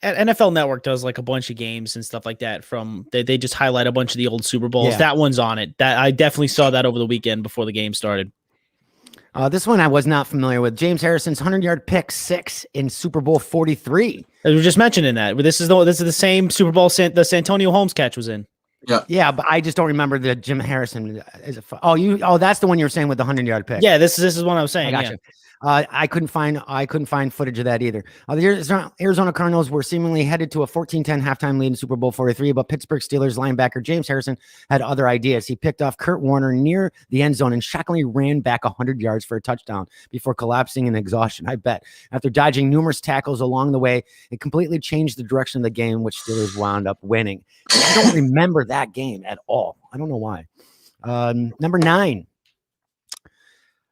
NFL Network does like a bunch of games and stuff like that. They just highlight a bunch of the old Super Bowls. Yeah. That one's on it. That I definitely saw that over the weekend before the game started. This one I was not familiar with. James Harrison's 100-yard pick 6 in Super Bowl 43. We were just mentioning that. This is the same Super Bowl the Santonio Holmes catch was in. Yeah, but I just don't remember the Jim Harrison. That's the one you were saying with the 100-yard pick. Yeah, this is what I was saying. I got you. I couldn't find footage of that either. The Arizona Cardinals were seemingly headed to a 14-10 halftime lead in Super Bowl 43, but Pittsburgh Steelers linebacker James Harrison had other ideas. He picked off Kurt Warner near the end zone and shockingly ran back 100 yards for a touchdown before collapsing in exhaustion, I bet. After dodging numerous tackles along the way, it completely changed the direction of the game, which Steelers wound up winning. I don't remember that game at all. I don't know why. Number 9.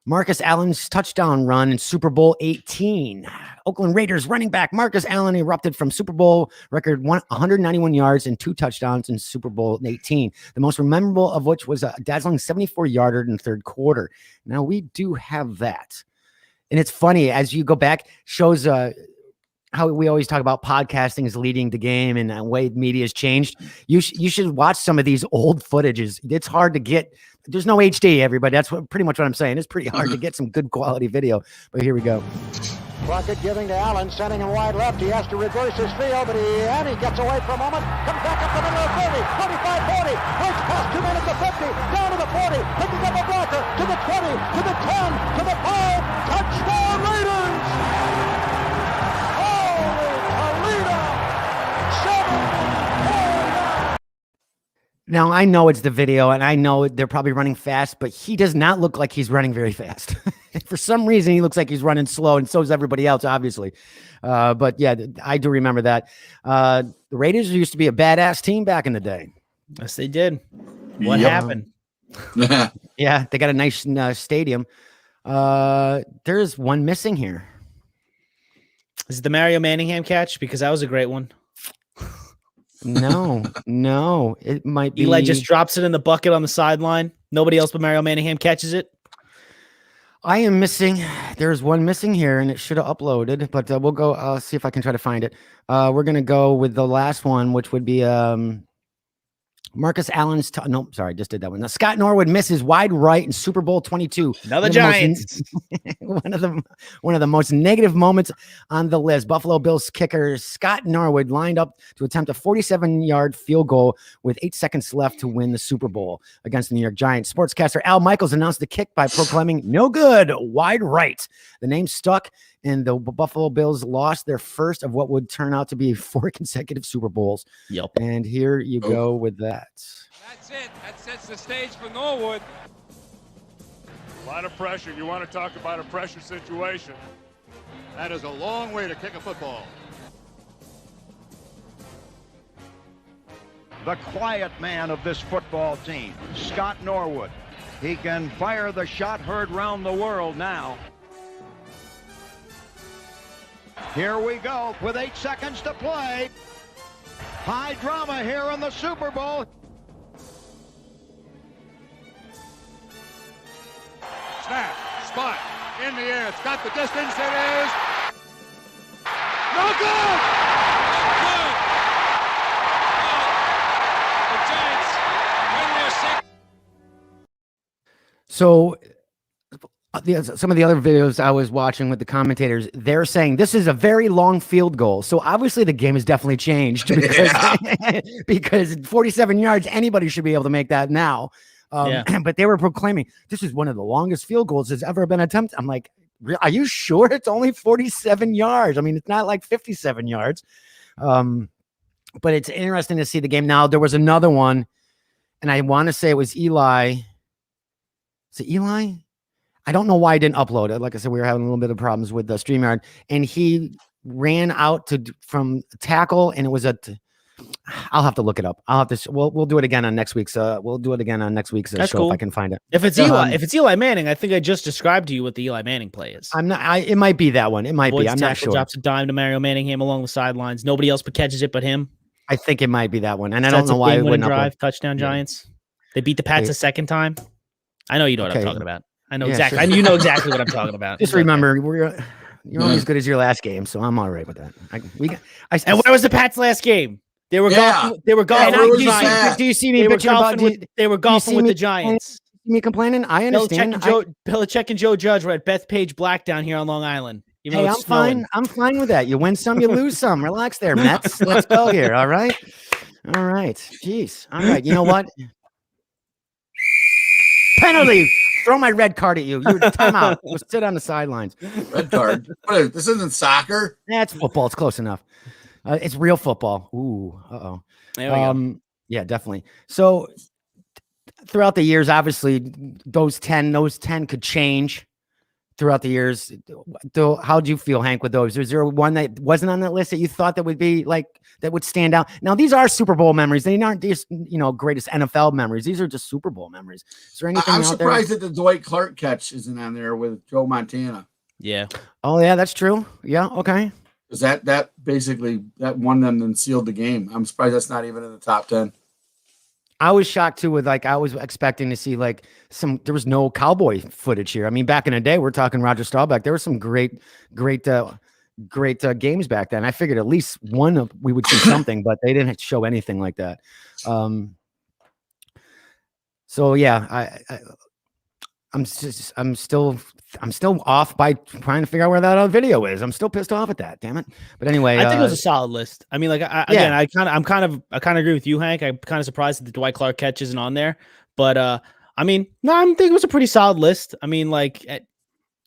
Marcus Allen's touchdown run in Super Bowl 18. Oakland Raiders running back Marcus Allen erupted from Super Bowl record 191 yards and 2 touchdowns in Super Bowl 18. The most memorable of which was a dazzling 74-yarder in the third quarter. Now, we do have that. And it's funny, as you go back, shows how we always talk about podcasting is leading the game and the way media has changed. You should watch some of these old footages. It's hard to get. There's no HD, everybody. That's pretty much what I'm saying. It's pretty hard to get some good quality video. But here we go. Crockett giving to Allen, sending him wide left. He has to reverse his field, but he gets away for a moment. Comes back up the middle of 30, 25, 40. Breaks past 2 men at the 50, down to the 40. Picking up a blocker to the 20, to the 10, to the 5. Touchdown Raiders! Now, I know it's the video, and I know they're probably running fast, but he does not look like he's running very fast. For some reason, he looks like he's running slow, and so does everybody else, obviously. But, yeah, I do remember that. The Raiders used to be a badass team back in the day. Yes, they did. What happened? Yeah, they got a nice stadium. There's one missing here. Is it the Mario Manningham catch? Because that was a great one. No, it might be. Eli just drops it in the bucket on the sideline. Nobody else but Mario Manningham catches it. I am missing. There's one missing here, and it should have uploaded, but we'll go. I'll see if I can try to find it. We're going to go with the last one, which would be Marcus Allen's. Nope, sorry, just did that one. Now, Scott Norwood misses wide right in Super Bowl 22. Another Giants. One of the most negative moments on the list. Buffalo Bills kicker Scott Norwood lined up to attempt a 47-yard field goal with 8 seconds left to win the Super Bowl against the New York Giants. Sportscaster Al Michaels announced the kick by proclaiming "No good, wide right." The name stuck, and the Buffalo Bills lost their first of what would turn out to be 4 consecutive Super Bowls. Yep. And here you go with that. That's it. That sets the stage for Norwood. A lot of pressure. You want to talk about a pressure situation. That is a long way to kick a football. The quiet man of this football team, Scott Norwood. He can fire the shot heard round the world now. Here we go with 8 seconds to play. High drama here in the Super Bowl. chance. Got the distance. It is no good. Good. The Giants win their second. So some of the other videos I was watching with the commentators, they're saying this is a very long field goal. So obviously the game has definitely changed because, because 47 yards, anybody should be able to make that now. But they were proclaiming this is one of the longest field goals that's ever been attempted. I'm like, are you sure it's only 47 yards? I mean, it's not like 57 yards. But it's interesting to see the game. Now, there was another one, and I want to say it was Eli. Is it Eli? I don't know why I didn't upload it. Like I said, we were having a little bit of problems with the StreamYard, and he ran out from tackle, and it was I'll have to look it up. I'll have to. We'll do it again on next week's. We'll do it again on next week's show cool. if I can find it. If it's Eli Manning, I think I just described to you what the Eli Manning play is. I'm not. It might be that one. It might be. I'm not sure. Drops a dime to Mario Manningham along the sidelines. Nobody else but catches it but him. I think it might be that one, and I don't know why it wouldn't drive touchdown Giants. They beat the Pats a second time. I know you know what I'm talking about. I know exactly. Sure. You know exactly what I'm talking about. Just remember, you're only as good as your last game, so I'm all right with that. And where was the Pats' last game? They were golfing. They were golfing. Do you see me? They were golfing with the Giants. Me complaining? I understand. Belichick and Joe Judge were at Bethpage Black down here on Long Island. Hey, I'm fine. I'm fine with that. You win some, you lose some. Relax there, Mets. Let's go here. All right. All right. Jeez. All right. You know what? Penalty. Throw my red card at you. You're timeout. We'll sit on the sidelines. Red card. This isn't soccer. Yeah, it's football. It's close enough. It's real football. Ooh. Uh-oh. There we go. Yeah, definitely. So throughout the years, obviously, those 10 could change throughout the years. How do you feel, Hank, with those? Is there one that wasn't on that list that you thought that would be like that would stand out? Now, these are Super Bowl memories. They aren't just greatest NFL memories. These are just Super Bowl memories. Is there anything? I'm surprised that the Dwight Clark catch isn't on there with Joe Montana. Yeah. Oh yeah, that's true. Yeah. Okay. Because that basically that won them and sealed the game. I'm surprised that's not even in the top 10. I was shocked too. I was expecting to see there was no Cowboy footage here. I mean, back in the day, we're talking Roger Staubach. There were some great games back then. I figured at least one we would see something, but they didn't show anything like that. So yeah, I'm still off by trying to figure out where that other video is. I'm still pissed off at that. Damn it. But anyway, I think it was a solid list. I mean, I kind of agree with you, Hank. I'm kind of surprised that the Dwight Clark catch isn't on there. But I mean, no, I think it was a pretty solid list. I mean, what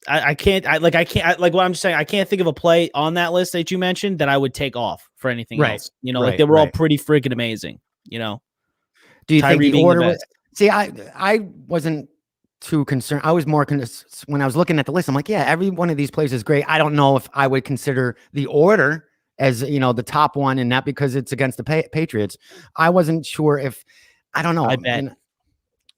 I'm just saying, I can't think of a play on that list that you mentioned that I would take off for anything else. They were all pretty freaking amazing. Do you Tyree think the order was? See, I wasn't too concerned. I was more when I was looking at the list. I'm like, yeah, every one of these plays is great. I don't know if I would consider the order as the top one, and not because it's against the Patriots. I wasn't sure if I don't know. I bet.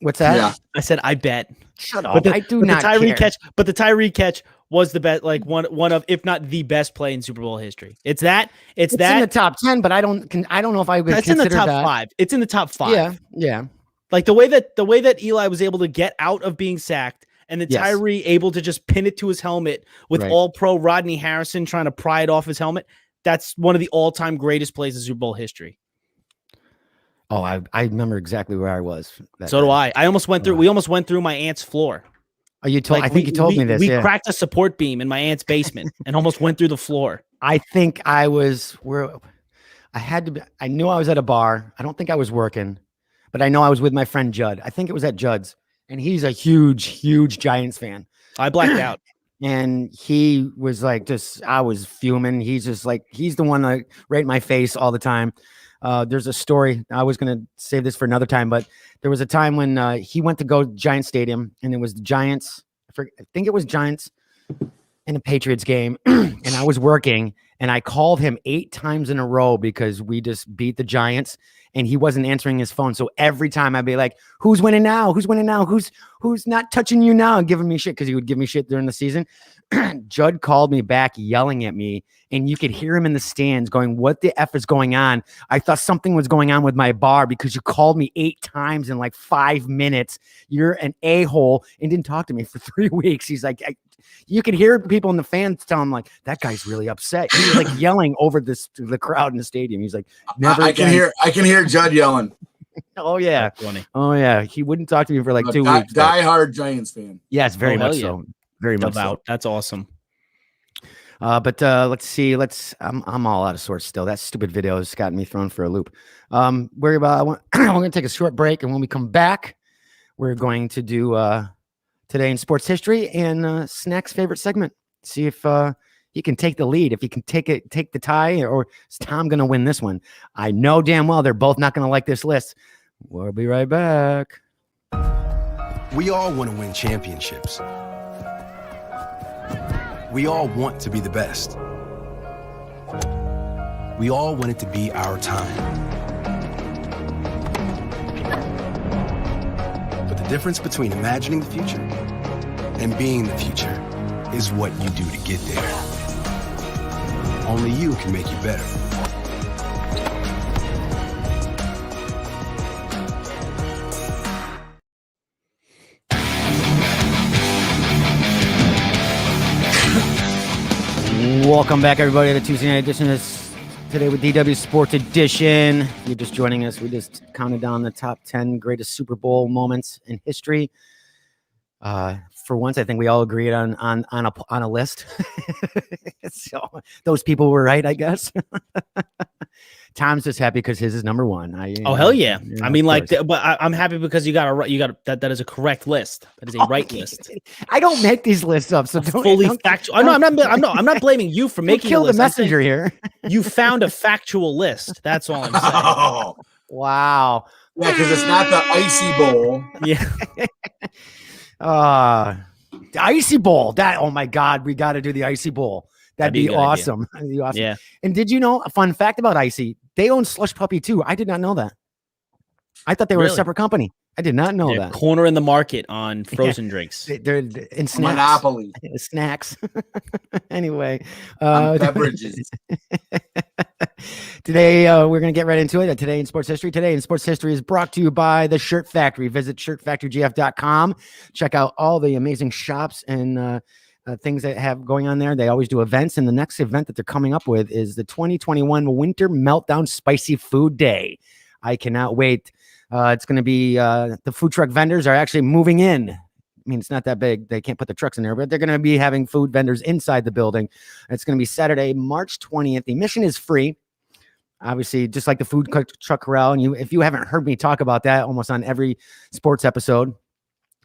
What's that? Yeah. I said I bet. Shut up. I do not Tyree care. catch. But the Tyree catch was the best, one of, if not the best play in Super Bowl history. It's that. It's that in the top 10, but I don't know if I would. It's in the top 5. It's in the top 5. Yeah. Yeah. Like the way that Eli was able to get out of being sacked, and then Tyree able to just pin it to his helmet with All-Pro Rodney Harrison trying to pry it off his helmet. That's one of the all-time greatest plays in Super Bowl history. Oh, I remember exactly where I was. So do I. I almost went through. We almost went through my aunt's floor. Oh, you told? I think you told me this. We cracked a support beam in my aunt's basement and almost went through the floor. I think I was where I had to be. I knew I was at a bar. I don't think I was working, but I know I was with my friend Judd. I think it was at Judd's, and he's a huge Giants fan. I blacked out. And he was like, I was fuming. He's just like, he's the one that right in my face all the time. There's a story. I was going to save this for another time, but there was a time when he went to go to Giants Stadium, and it was the Giants. I think it was Giants and a Patriots game. And I was working, and I called him 8 times in a row because we just beat the Giants. and he wasn't answering his phone. So every time I'd be like, who's winning now? Who's winning now? Who's not touching you now? And giving me shit, because he would give me shit during the season. Judd called me back yelling at me, and you could hear him in the stands going, what the F is going on? I thought something was going on with my bar because you called me 8 times in like 5 minutes. You're an a-hole, and didn't talk to me for 3 weeks. He's like, you could hear people in the fans tell him like, that guy's really upset. He was like yelling over the crowd in the stadium. He's like, never I can hear Judd yelling. Oh yeah. Funny. Oh yeah. He wouldn't talk to me for like 2 weeks. Die-hard Giants fan. Yes, very much so. Very much so. That's awesome. But let's see. I'm all out of sorts still. That stupid video has gotten me thrown for a loop. We're going to take a short break, and when we come back, we're going to do Today in Sports History and Snack's favorite segment. See if he can take the lead. If he can take the tie, or is Tom going to win this one? I know damn well they're both not going to like this list. We'll be right back. We all want to win championships. We all want to be the best. We all want it to be our time. But the difference between imagining the future and being the future is what you do to get there. Only you can make you better. Welcome back, everybody, to the Tuesday night edition of Today with DW Sports Edition. If you're just joining us, we just counted down the top 10 greatest Super Bowl moments in history. For once, I think we all agreed on a list. So those people were right, I guess. Tom's just happy because his is number one. Hell yeah! I mean, but I'm happy because you got that is a correct list. That is a right list. I don't make these lists up, so don't fully factual. I'm not blaming you for making. Kill the messenger here. You found a factual list. That's all I'm saying. Oh, wow. Yeah, because it's not the Icy Bowl. Yeah. The Icy Bowl. Oh my God, we got to do the Icy Bowl. That'd be awesome. That'd be awesome. Yeah. And did you know a fun fact about Icy? They own Slush Puppy too. I did not know that. I thought they were a separate company. I did not know that. Corner in the market on frozen drinks. They're in snacks. Monopoly. Snacks. Anyway. Beverages. Today, we're going to get right into it. Today in Sports History. Today in Sports History is brought to you by The Shirt Factory. Visit shirtfactorygf.com. Check out all the amazing shops and things that have going on there. They always do events, and the next event that they're coming up with is the 2021 Winter Meltdown Spicy Food Day. I cannot wait. It's going to be the food truck vendors are actually moving in. I mean, it's not that big. They can't put the trucks in there, but they're going to be having food vendors inside the building. It's going to be Saturday, March 20th. The admission is free. Obviously, just like the food truck corral. And if you haven't heard me talk about that almost on every sports episode,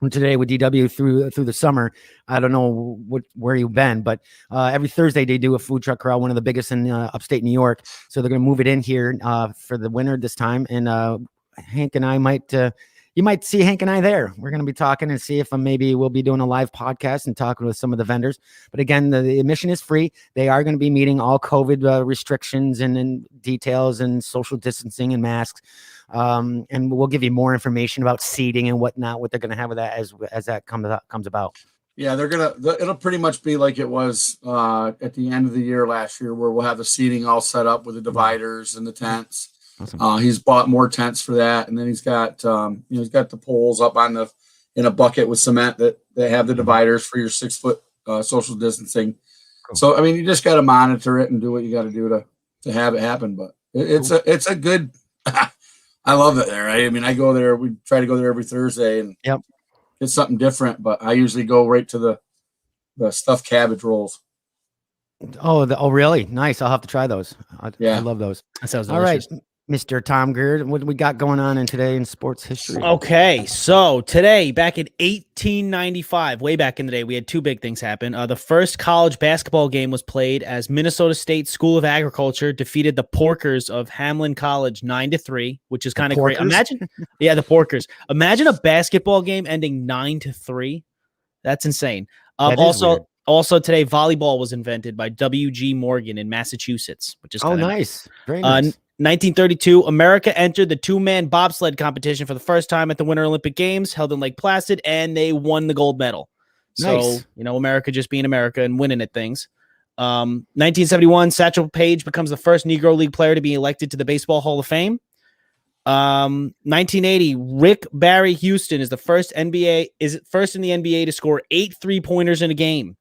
Today with DW through the summer, I don't know where you've been, but every Thursday they do a food truck corral, one of the biggest in upstate New York. So they're going to move it in here for the winter this time. And Hank and I you might see Hank and I there. We're going to be talking and see if maybe we'll be doing a live podcast and talking with some of the vendors. But again, the admission is free. They are going to be meeting all COVID restrictions and details and social distancing and masks. And we'll give you more information about seating and whatnot, what they're going to have with that as that comes about. Yeah, it'll pretty much be like it was at the end of the year last year, where we'll have the seating all set up with the dividers and the tents. Awesome. He's bought more tents for that, and then he's got he's got the poles up in a bucket with cement that they have the dividers for your 6 foot social distancing. Cool. So I mean, you just got to monitor it and do what you got to do to have it happen. But it's a good. I love it there. I mean, I go there. We try to go there every Thursday and get something different. But I usually go right to the stuffed cabbage rolls. Oh, really? Nice. I'll have to try those. I love those. That sounds delicious. All right, Mr. Tom Greer, what do we got going on in today in sports history? Okay, so today, back in 1895, way back in the day, we had two big things happen. The first college basketball game was played as Minnesota State School of Agriculture defeated the Porkers of Hamlin College 9-3, which is kind of great. Imagine, the Porkers. Imagine a basketball game ending 9-3. That's insane. Also today, volleyball was invented by W.G. Morgan in Massachusetts, which is nice. Very nice. 1932, America entered the two-man bobsled competition for the first time at the Winter Olympic Games held in Lake Placid, and they won the gold medal. Nice. So, America just being America and winning at things. 1971, Satchel Paige becomes the first Negro League player to be elected to the Baseball Hall of Fame. 1980, Rick Barry Houston is the first in the NBA to score 8 3-pointers in a game,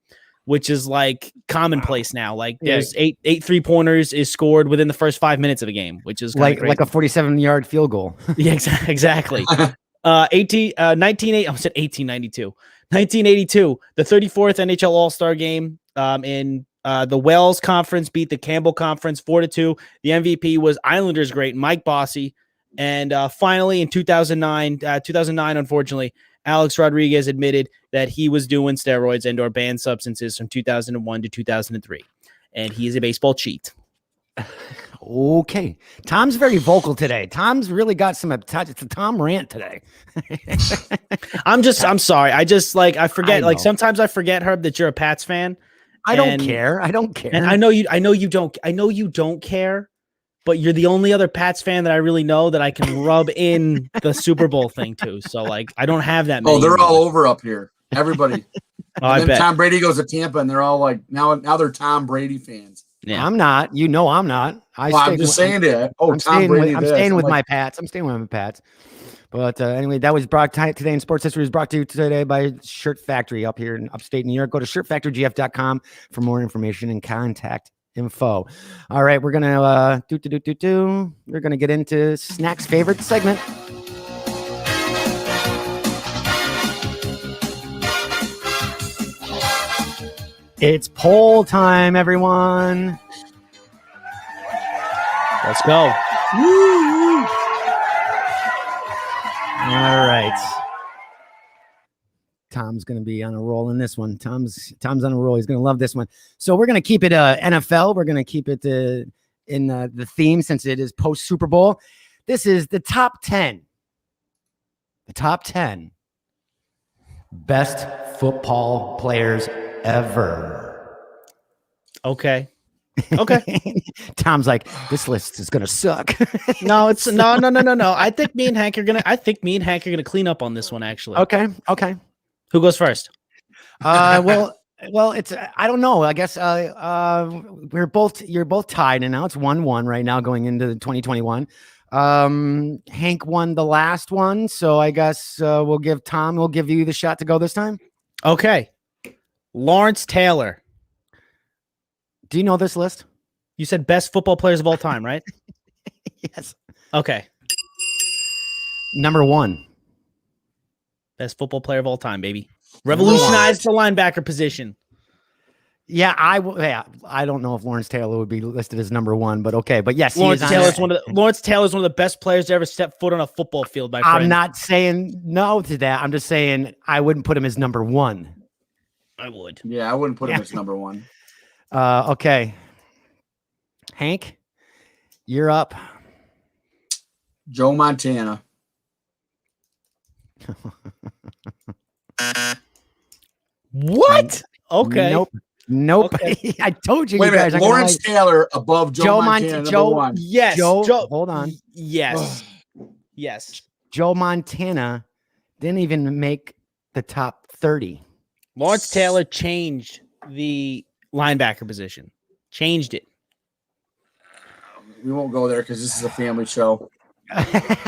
which is like commonplace now. Like there's eight 3-pointers is scored within the first 5 minutes of a game, which is like a 47-yard field goal. Yeah, exactly. 1892, the 34th NHL All-Star game in the Wells Conference beat the Campbell Conference 4-2. The MVP was Islanders great Mike Bossy. And finally, in 2009, unfortunately, Alex Rodriguez admitted that he was doing steroids and or banned substances from 2001 to 2003. And he is a baseball cheat. Okay. Tom's very vocal today. Tom's really got some attached to Tom rant today. I'm sorry. I forget. Sometimes I forget, Herb, that you're a Pats fan. I don't care. And I know you don't care. But you're the only other Pats fan that I really know that I can rub in the Super Bowl thing to. So, I don't have that many. Oh, they're all over up here. Everybody. I bet. Tom Brady goes to Tampa, and they're all like, now they're Tom Brady fans. Yeah. I'm not. I'm not. I'm just saying that. Oh, I'm Tom Brady. I'm staying with my Pats. I'm staying with my Pats. But anyway, that was brought today in Sports History was brought to you today by Shirt Factory up here in upstate New York. Go to shirtfactorygf.com for more information and contact info. All right, we're gonna we're gonna get into Snack's favorite segment. It's poll time, everyone. Let's go. Woo! All right. Tom's going to be on a roll in this one. Tom's on a roll. He's going to love this one. So we're going to keep it NFL. We're going to keep it in the theme since it is post Super Bowl. This is the top 10. The top 10 best football players ever. Okay. Tom's like, this list is going to suck. No. I think me and Hank are going to clean up on this one, actually. Okay. Who goes first? Well, it's I don't know. I guess you're both tied, and now it's 1-1 right now going into 2021. Hank won the last one, so I guess we'll give you the shot to go this time. Okay. Lawrence Taylor. Do you know this list? You said best football players of all time, right? Yes. Okay. Number 1. Best football player of all time, baby. Revolutionized the linebacker position. Yeah, I don't know if Lawrence Taylor would be listed as number 1, but okay. But yes, Lawrence Taylor's one of the best players to ever step foot on a football field, my friend. I'm not saying no to that. I'm just saying I wouldn't put him as number 1. I would. Yeah, I wouldn't put him as number 1. Okay. Hank, you're up. Joe Montana. What? Okay. Nope. Okay. I told you. Wait a guys minute. Lawrence Taylor above Joe Montana. Number 1. Yes. Hold on. Yes. Yes. Joe Montana didn't even make the top 30. Lawrence Taylor changed the linebacker position. Changed it. We won't go there because this is a family show.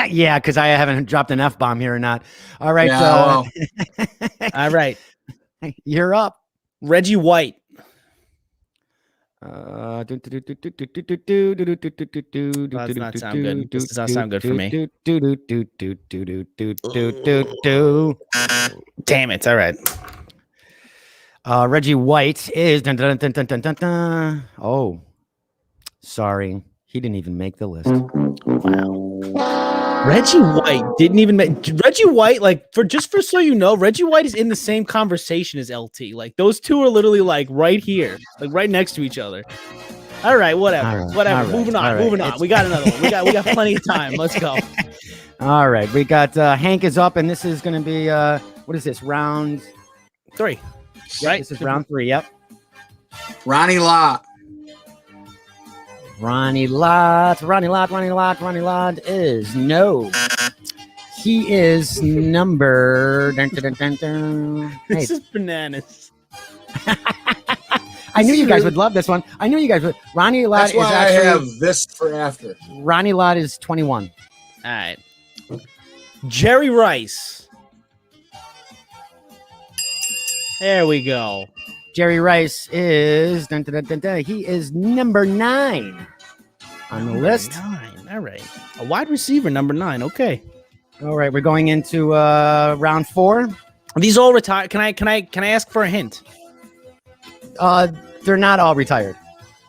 Yeah, because I haven't dropped an F-bomb here or not. All right. Yeah, all right. You're up. Reggie White. Does not sound good. This does not sound good for me. Damn it. All right. Reggie White is oh, sorry. He didn't even make the list. Wow. Reggie White didn't even make Reggie White, for so you know, Reggie White is in the same conversation as LT. Like those two are literally right here, right next to each other. All right, whatever. Moving on. We got another one. We got plenty of time. Let's go. All right. We got Hank is up, and this is gonna be what is this? Round 3. Yep, right? This is round 3, yep. Ronnie Lott. Ronnie Lott is no. He is number. Hey, This is bananas. I knew you guys would love this one. I knew you guys would. Ronnie Lott That's is why actually. I have this for after. Ronnie Lott is 21. All right. Jerry Rice. There we go. Jerry Rice is. He is number 9 on the list. 9. All right. A wide receiver, number 9. Okay. All right. We're going into round 4. Are these all retired? Can I ask for a hint? They're not all retired.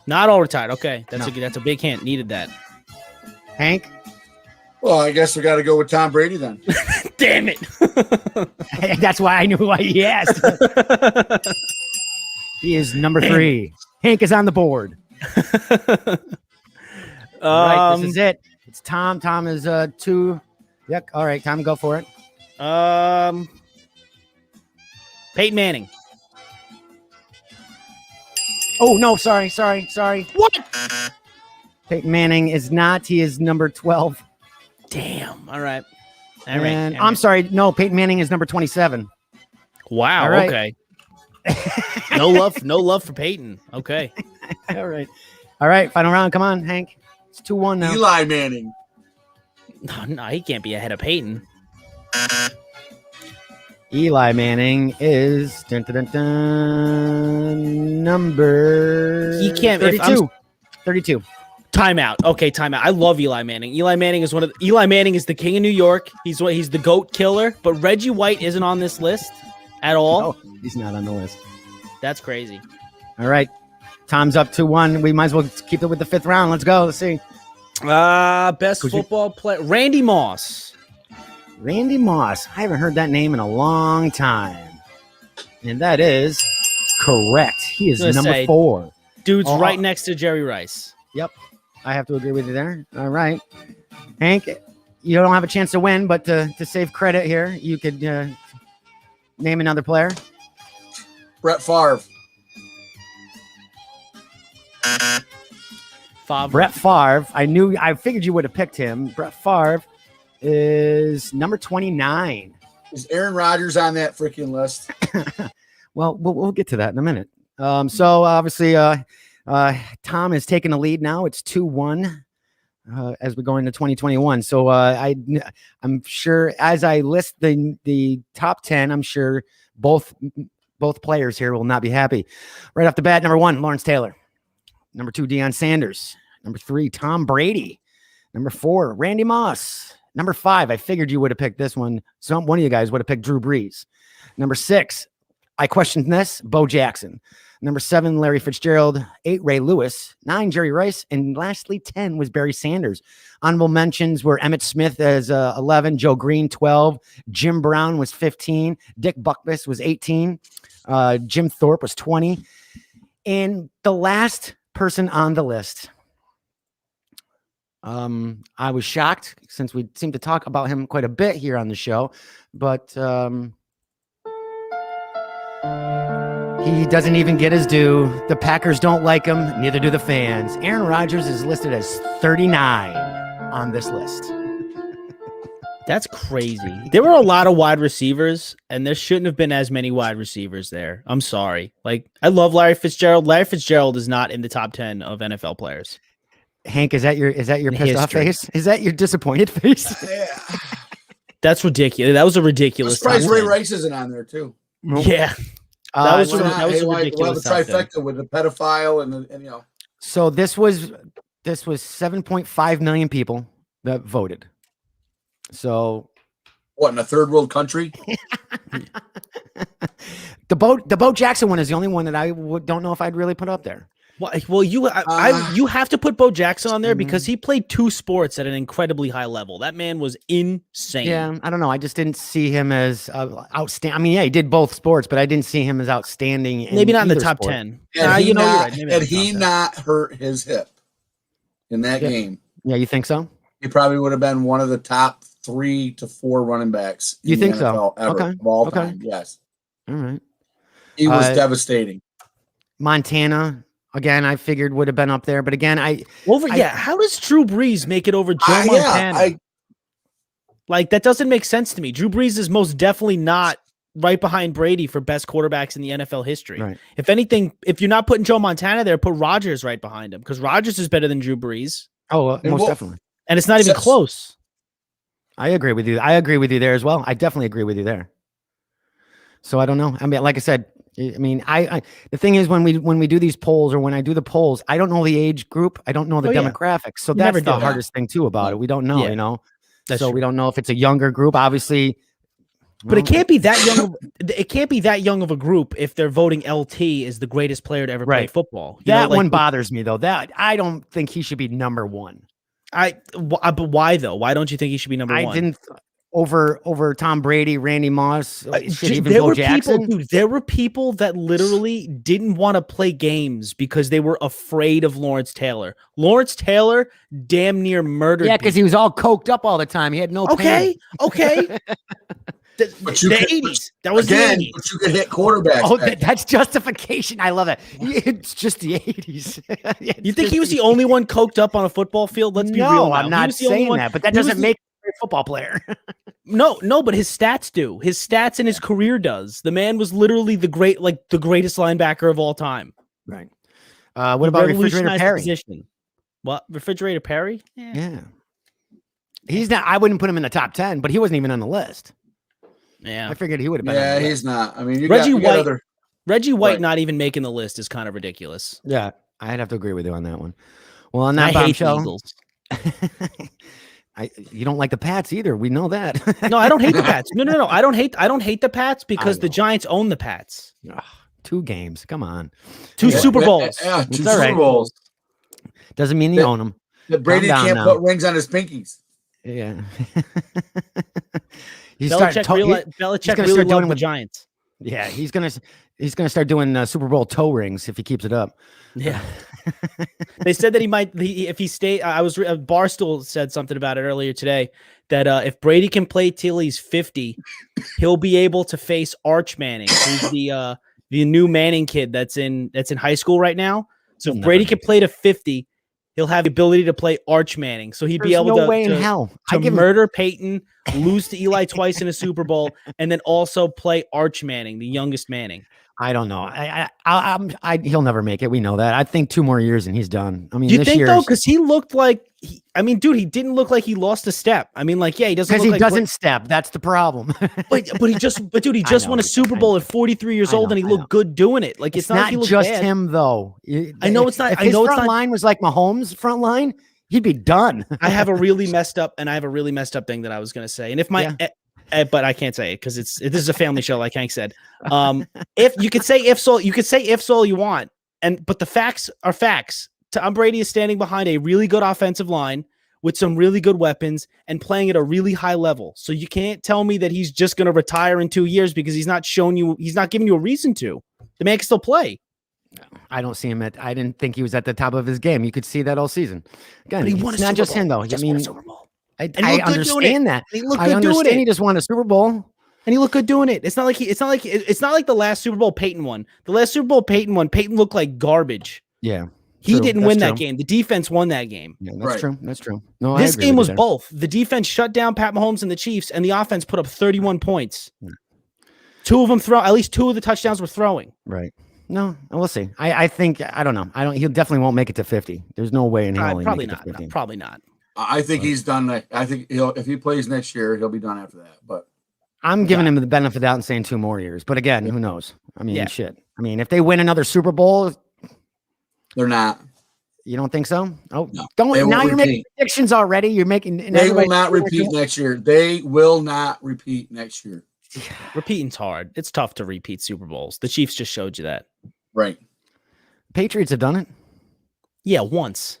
Not all retired. Okay. That's a big hint. Needed that. Hank? Well, I guess we got to go with Tom Brady then. Damn it. That's why I knew why he asked. He is number 3. Hank is on the board. All right, this is it. It's Tom. Tom is 2. Yep. All right, Tom, go for it. Peyton Manning. Oh, no, sorry. What? Peyton Manning is not. He is number 12. Damn. All right. And I'm sorry. No, Peyton Manning is number 27. Wow. All right. Okay. No love for Peyton. Okay. All right. Final round. Come on, Hank. It's 2-1 now. Eli Manning. No, he can't be ahead of Peyton. Eli Manning is number. He can't. 32. 32. Timeout. Okay, timeout. I love Eli Manning. Eli Manning is the king of New York. He's the GOAT killer. But Reggie White isn't on this list at all. No, he's not on the list. That's crazy. All right, Tom's up 2-1. We might as well keep it with the 5th round. Let's go. Let's see. Best football player. Randy Moss. Randy Moss. I haven't heard that name in a long time, and that is correct. He is number 4. Dude's right next to Jerry Rice. Yep. I have to agree with you there. All right. Hank, you don't have a chance to win, but to save credit here, you could name another player. Brett Favre. Brett Favre. I figured you would have picked him. Brett Favre is number 29. Is Aaron Rodgers on that freaking list? Well, we'll get to that in a minute. So obviously, Tom is taking the lead now. It's 2-1 as we go into 2021. So I'm sure as I list the top 10, I'm sure both players here will not be happy. Right off the bat, number 1, Lawrence Taylor. Number 2, Deion Sanders. Number 3, Tom Brady. Number 4, Randy Moss. Number 5, I figured you would have picked this one. One of you guys would have picked Drew Brees. Number 6, I questioned this, Bo Jackson. Number 7, Larry Fitzgerald. 8, Ray Lewis. 9, Jerry Rice. And lastly, 10 was Barry Sanders. Honorable mentions were Emmitt Smith as 11, Joe Green 12, Jim Brown was 15, Dick Buckvis was 18, Jim Thorpe was 20. And the last person on the list, I was shocked since we seem to talk about him quite a bit here on the show, but he doesn't even get his due. The Packers don't like him, neither do the fans. Aaron Rodgers is listed as 39 on this list. That's crazy. There were a lot of wide receivers, and there shouldn't have been as many wide receivers there. I'm sorry. Like, I love Larry Fitzgerald. Larry Fitzgerald is not in the top 10 of NFL players. Hank, is that your pissed off face? Is that your disappointed face? Yeah. That's ridiculous. That was a ridiculous. I'm surprised Ray Rice isn't on there too. Yeah. That was a ridiculous. We'll have the trifecta with the pedophile and you know. So this was 7.5 million people that voted. So what, in a third world country? The Bo Jackson one is the only one that I don't know if I'd really put up there. Well, you have to put Bo Jackson on there because he played 2 sports at an incredibly high level. That man was insane. Yeah, I don't know. I just didn't see him as outstanding. I mean, yeah, he did both sports, but I didn't see him as outstanding. Maybe not in the top sport. 10. Had he not hurt his hip in that game? Yeah, you think so? He probably would have been one of the top 3 to 4 running backs. You think so? Ever, of all time. Yes. All right. He was devastating. Montana. again, I figured would have been up there. But again, how does Drew Brees make it over Joe Montana? Like, that doesn't make sense to me. Drew Brees is most definitely not right behind Brady for best quarterbacks in the NFL history. Right. If anything, if you're not putting Joe Montana there, put Rodgers right behind him, because Rodgers is better than Drew Brees. Oh, most definitely. And it's not even close. I agree with you. I agree with you there as well. I definitely agree with you there. So I don't know. I mean, like I said, I mean, I the thing is when we do these polls, or when I do the polls, I don't know the age group. I don't know the demographics. So that's the hardest thing too about it. We don't know, you know. We don't know if it's a younger group, obviously. But it can't be that young. It can't be that young of a group if they're voting LT is the greatest player to ever play football. That one bothers me though. That I don't think he should be number one. But why though? Why don't you think he should be number one? I didn't over Tom Brady, Randy Moss, even there Bo were Jackson. people, dude. There were people that literally didn't want to play games because they were afraid of Lawrence Taylor. Lawrence Taylor damn near murdered. Yeah, because he was all coked up all the time. He had no pain. Okay. The 80s. That was again, the 80s. but you could hit quarterbacks. Oh, that's justification. I love that. It's just the 80s. You think he was the only one coked up on a football field? Let's be real. No, now. I'm not saying that, but that doesn't make him a great football player. No, but his stats do. His stats and his career does. The man was literally the greatest linebacker of all time. Right. What about Refrigerator Perry? Position. What? Refrigerator Perry? Yeah. He's not. I wouldn't put him in the top 10, but he wasn't even on the list. Yeah, I figured he would have been. Yeah, he's not. I mean, Reggie White not even making the list is kind of ridiculous. Yeah, I'd have to agree with you on that one. Well, on that bombshell, you don't like the Pats either. We know that. No, I don't hate the Pats. No. I don't hate the Pats because the Giants own the Pats. Ugh, 2 games. Come on. 2 Super Bowls. Yeah, 2 Super Bowls. Doesn't mean you own them. Brady can't put rings on his pinkies. Yeah. Belichick really loved the Giants. Yeah, he's gonna start doing Super Bowl toe rings if he keeps it up. Yeah. They said that he might if he stayed. Barstool said something about it earlier today that if Brady can play till he's 50, he'll be able to face Arch Manning, who's the new Manning kid that's in high school right now. So if Brady can play to 50, he'll have the ability to play Arch Manning. So he'd be able to murder Peyton, lose to Eli twice in a Super Bowl, and then also play Arch Manning, the youngest Manning. I don't know. He'll never make it. We know that. I think 2 more years and he's done. I mean, do you think though? Because he looked like he didn't look like he lost a step. I mean, like, yeah, he doesn't. Because he doesn't step. That's the problem. but he just won a Super Bowl at 43 years old, and he looked good doing it. Like, it's not like he looked just bad. Him though. I know it's not. If his front line was like Mahomes' front line, he'd be done. I have a really messed up thing that I was going to say, and if my. Yeah. But I can't say it because this is a family show, like Hank said. If you could say ifs all you want, but the facts are facts. Tom Brady is standing behind a really good offensive line with some really good weapons and playing at a really high level. So you can't tell me that he's just going to retire in 2 years because he's not giving you a reason to. The man can still play. I don't see him I didn't think he was at the top of his game. You could see that all season. Again, it's not just him though. I mean, I understand that. I understand he just won a Super Bowl, and he looked good doing it. It's not like the last Super Bowl Peyton won. The last Super Bowl Peyton won. Peyton looked like garbage. Yeah, he didn't win that game. The defense won that game. Yeah, that's true. That's true. No, this game was both. The defense shut down Pat Mahomes and the Chiefs, and the offense put up 31 points. Yeah. 2 of them at least 2 of the touchdowns were throwing. Right. No, we'll see. I think I don't know. He definitely won't make it to 50. There's no way in hell. Probably not. Probably not. I think he's done. I think if he plays next year, he'll be done after that. But I'm giving him the benefit of the doubt and saying 2 more years. But again, who knows? I mean, shit. I mean, if they win another Super Bowl, they're not. You don't think so? Oh, no, don't. Now you're making predictions already. You're making. They will not repeat next year. They will not repeat next year. Repeating's hard. It's tough to repeat Super Bowls. The Chiefs just showed you that. Right. Patriots have done it. Yeah, once.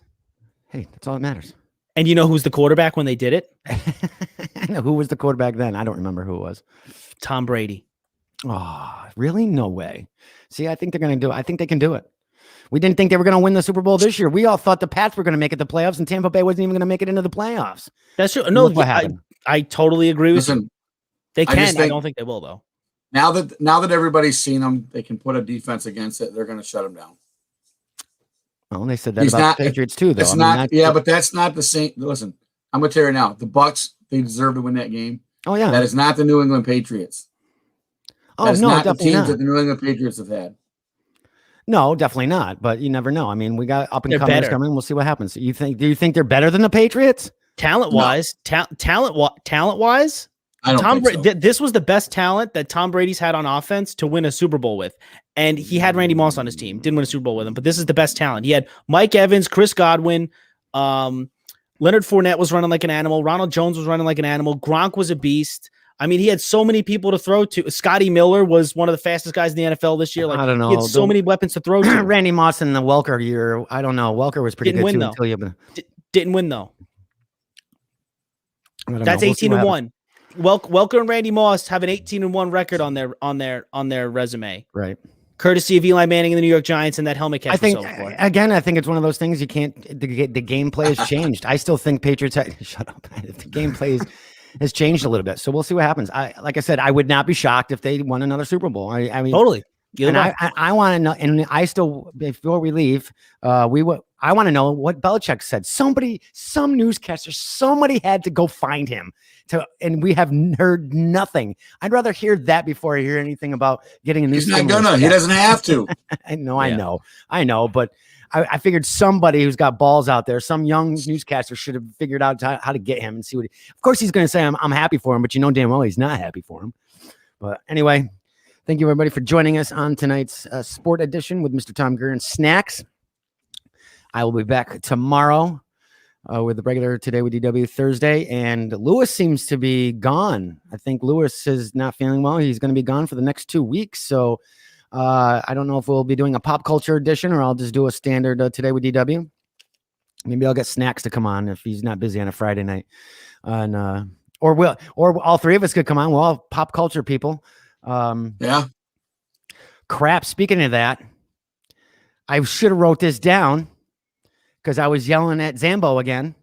Hey, that's all that matters. And you know who's the quarterback when they did it? I know who was the quarterback then. I don't remember who it was. Tom Brady. Oh, really? No way. See, I think they're going to do it. I think they can do it. We didn't think they were going to win the Super Bowl this year. We all thought the Pats were going to make it to the playoffs, and Tampa Bay wasn't even going to make it into the playoffs. That's true. No, I totally agree with you. They can. I don't think they will, though. Now that everybody's seen them, they can put a defense against it. They're going to shut them down. Well, they said that about the Patriots too, though. It's not. But that's not the same. Listen, I'm gonna tell you now. The Bucks, they deserve to win that game. Oh yeah, that is not the New England Patriots. Oh that's no, not the definitely teams not. that the New England Patriots have had. No, definitely not. But you never know. I mean, we got up and They're comers better. coming. We'll see what happens. Do you think they're better than the Patriots? Talent wise, talent wise. I don't think so. This was the best talent that Tom Brady's had on offense to win a Super Bowl with. And he had Randy Moss on his team. Didn't win a Super Bowl with him, but this is the best talent. He had Mike Evans, Chris Godwin, Leonard Fournette was running like an animal. Ronald Jones was running like an animal. Gronk was a beast. I mean, he had so many people to throw to. Scotty Miller was one of the fastest guys in the NFL this year. Like, I don't know. He had so many weapons to throw to. Randy Moss in the Welker year. I don't know. Welker was pretty Didn't good win, too though. until you. Didn't win though. That's We'll see what 18-1. Welker and Randy Moss have an 18-1 record on their resume. Right. Courtesy of Eli Manning and the New York Giants and that helmet catch. I think so forth. again. I think it's one of those things you can't. The gameplay has changed. I still think Patriots. Shut up. The gameplay has changed a little bit. So we'll see what happens. Like I said, I would not be shocked if they won another Super Bowl. I mean, totally. And I want to know. And I still, before we leave, I want to know what Belichick said. Some newscaster, somebody had to go find him. And we have heard nothing. I'd rather hear that before I hear anything about getting a new. He's not gonna. He doesn't have to. I know. But I figured somebody who's got balls out there, some young newscaster, should have figured out how to get him and see what. Of course, he's going to say I'm happy for him, but you know damn well he's not happy for him. But anyway, thank you everybody for joining us on tonight's Sport Edition with Mr. Tom Greer and Snacks. I will be back tomorrow. With the regular Today with DW Thursday, and Lewis seems to be gone. I think Lewis is not feeling well. He's going to be gone for the next 2 weeks. So I don't know if we'll be doing a pop culture edition or I'll just do a standard Today with DW. Maybe I'll get Snacks to come on if he's not busy on a Friday night. And or all three of us could come on. We're all pop culture people. Yeah. Crap. Speaking of that, I should have wrote this down, because I was yelling at Zambo again,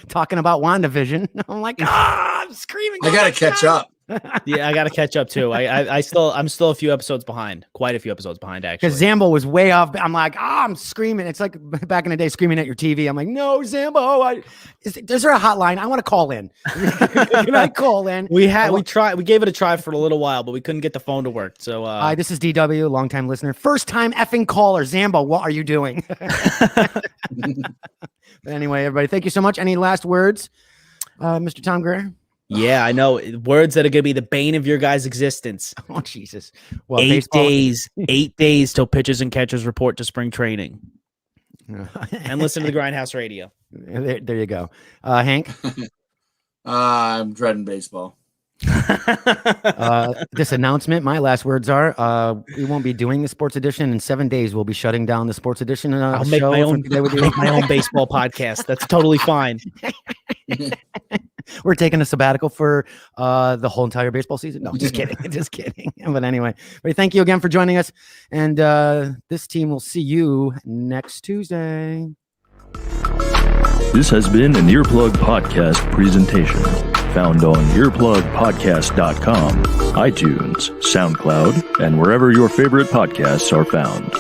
talking about WandaVision. I'm like, I'm screaming. I got to catch up. Yeah, I got to catch up too. I'm still a few episodes behind, quite a few episodes behind actually. Because Zambo was way off. I'm like, I'm screaming. It's like back in the day, screaming at your TV. I'm like, no, Zambo. Is there a hotline? I want to call in. Can I call in? We gave it a try for a little while, but we couldn't get the phone to work. So hi, this is DW, longtime listener, first time effing caller. Zambo, what are you doing? But anyway, everybody, thank you so much. Any last words, Mr. Tom Greer? Yeah, I know. Words that are going to be the bane of your guys' existence. Oh, Jesus. Well, 8 days till pitchers and catchers report to spring training. And listen to the Grindhouse Radio. There you go. Hank? I'm dreading baseball. This announcement, my last words are, we won't be doing the Sports Edition in 7 days. We'll be shutting down the Sports Edition. I'll make my own baseball podcast. That's totally fine. We're taking a sabbatical for the whole entire baseball season. No, just kidding. Just kidding. But anyway, thank you again for joining us. And this team will see you next Tuesday. This has been an Earplug Podcast presentation. Found on earplugpodcast.com, iTunes, SoundCloud, and wherever your favorite podcasts are found.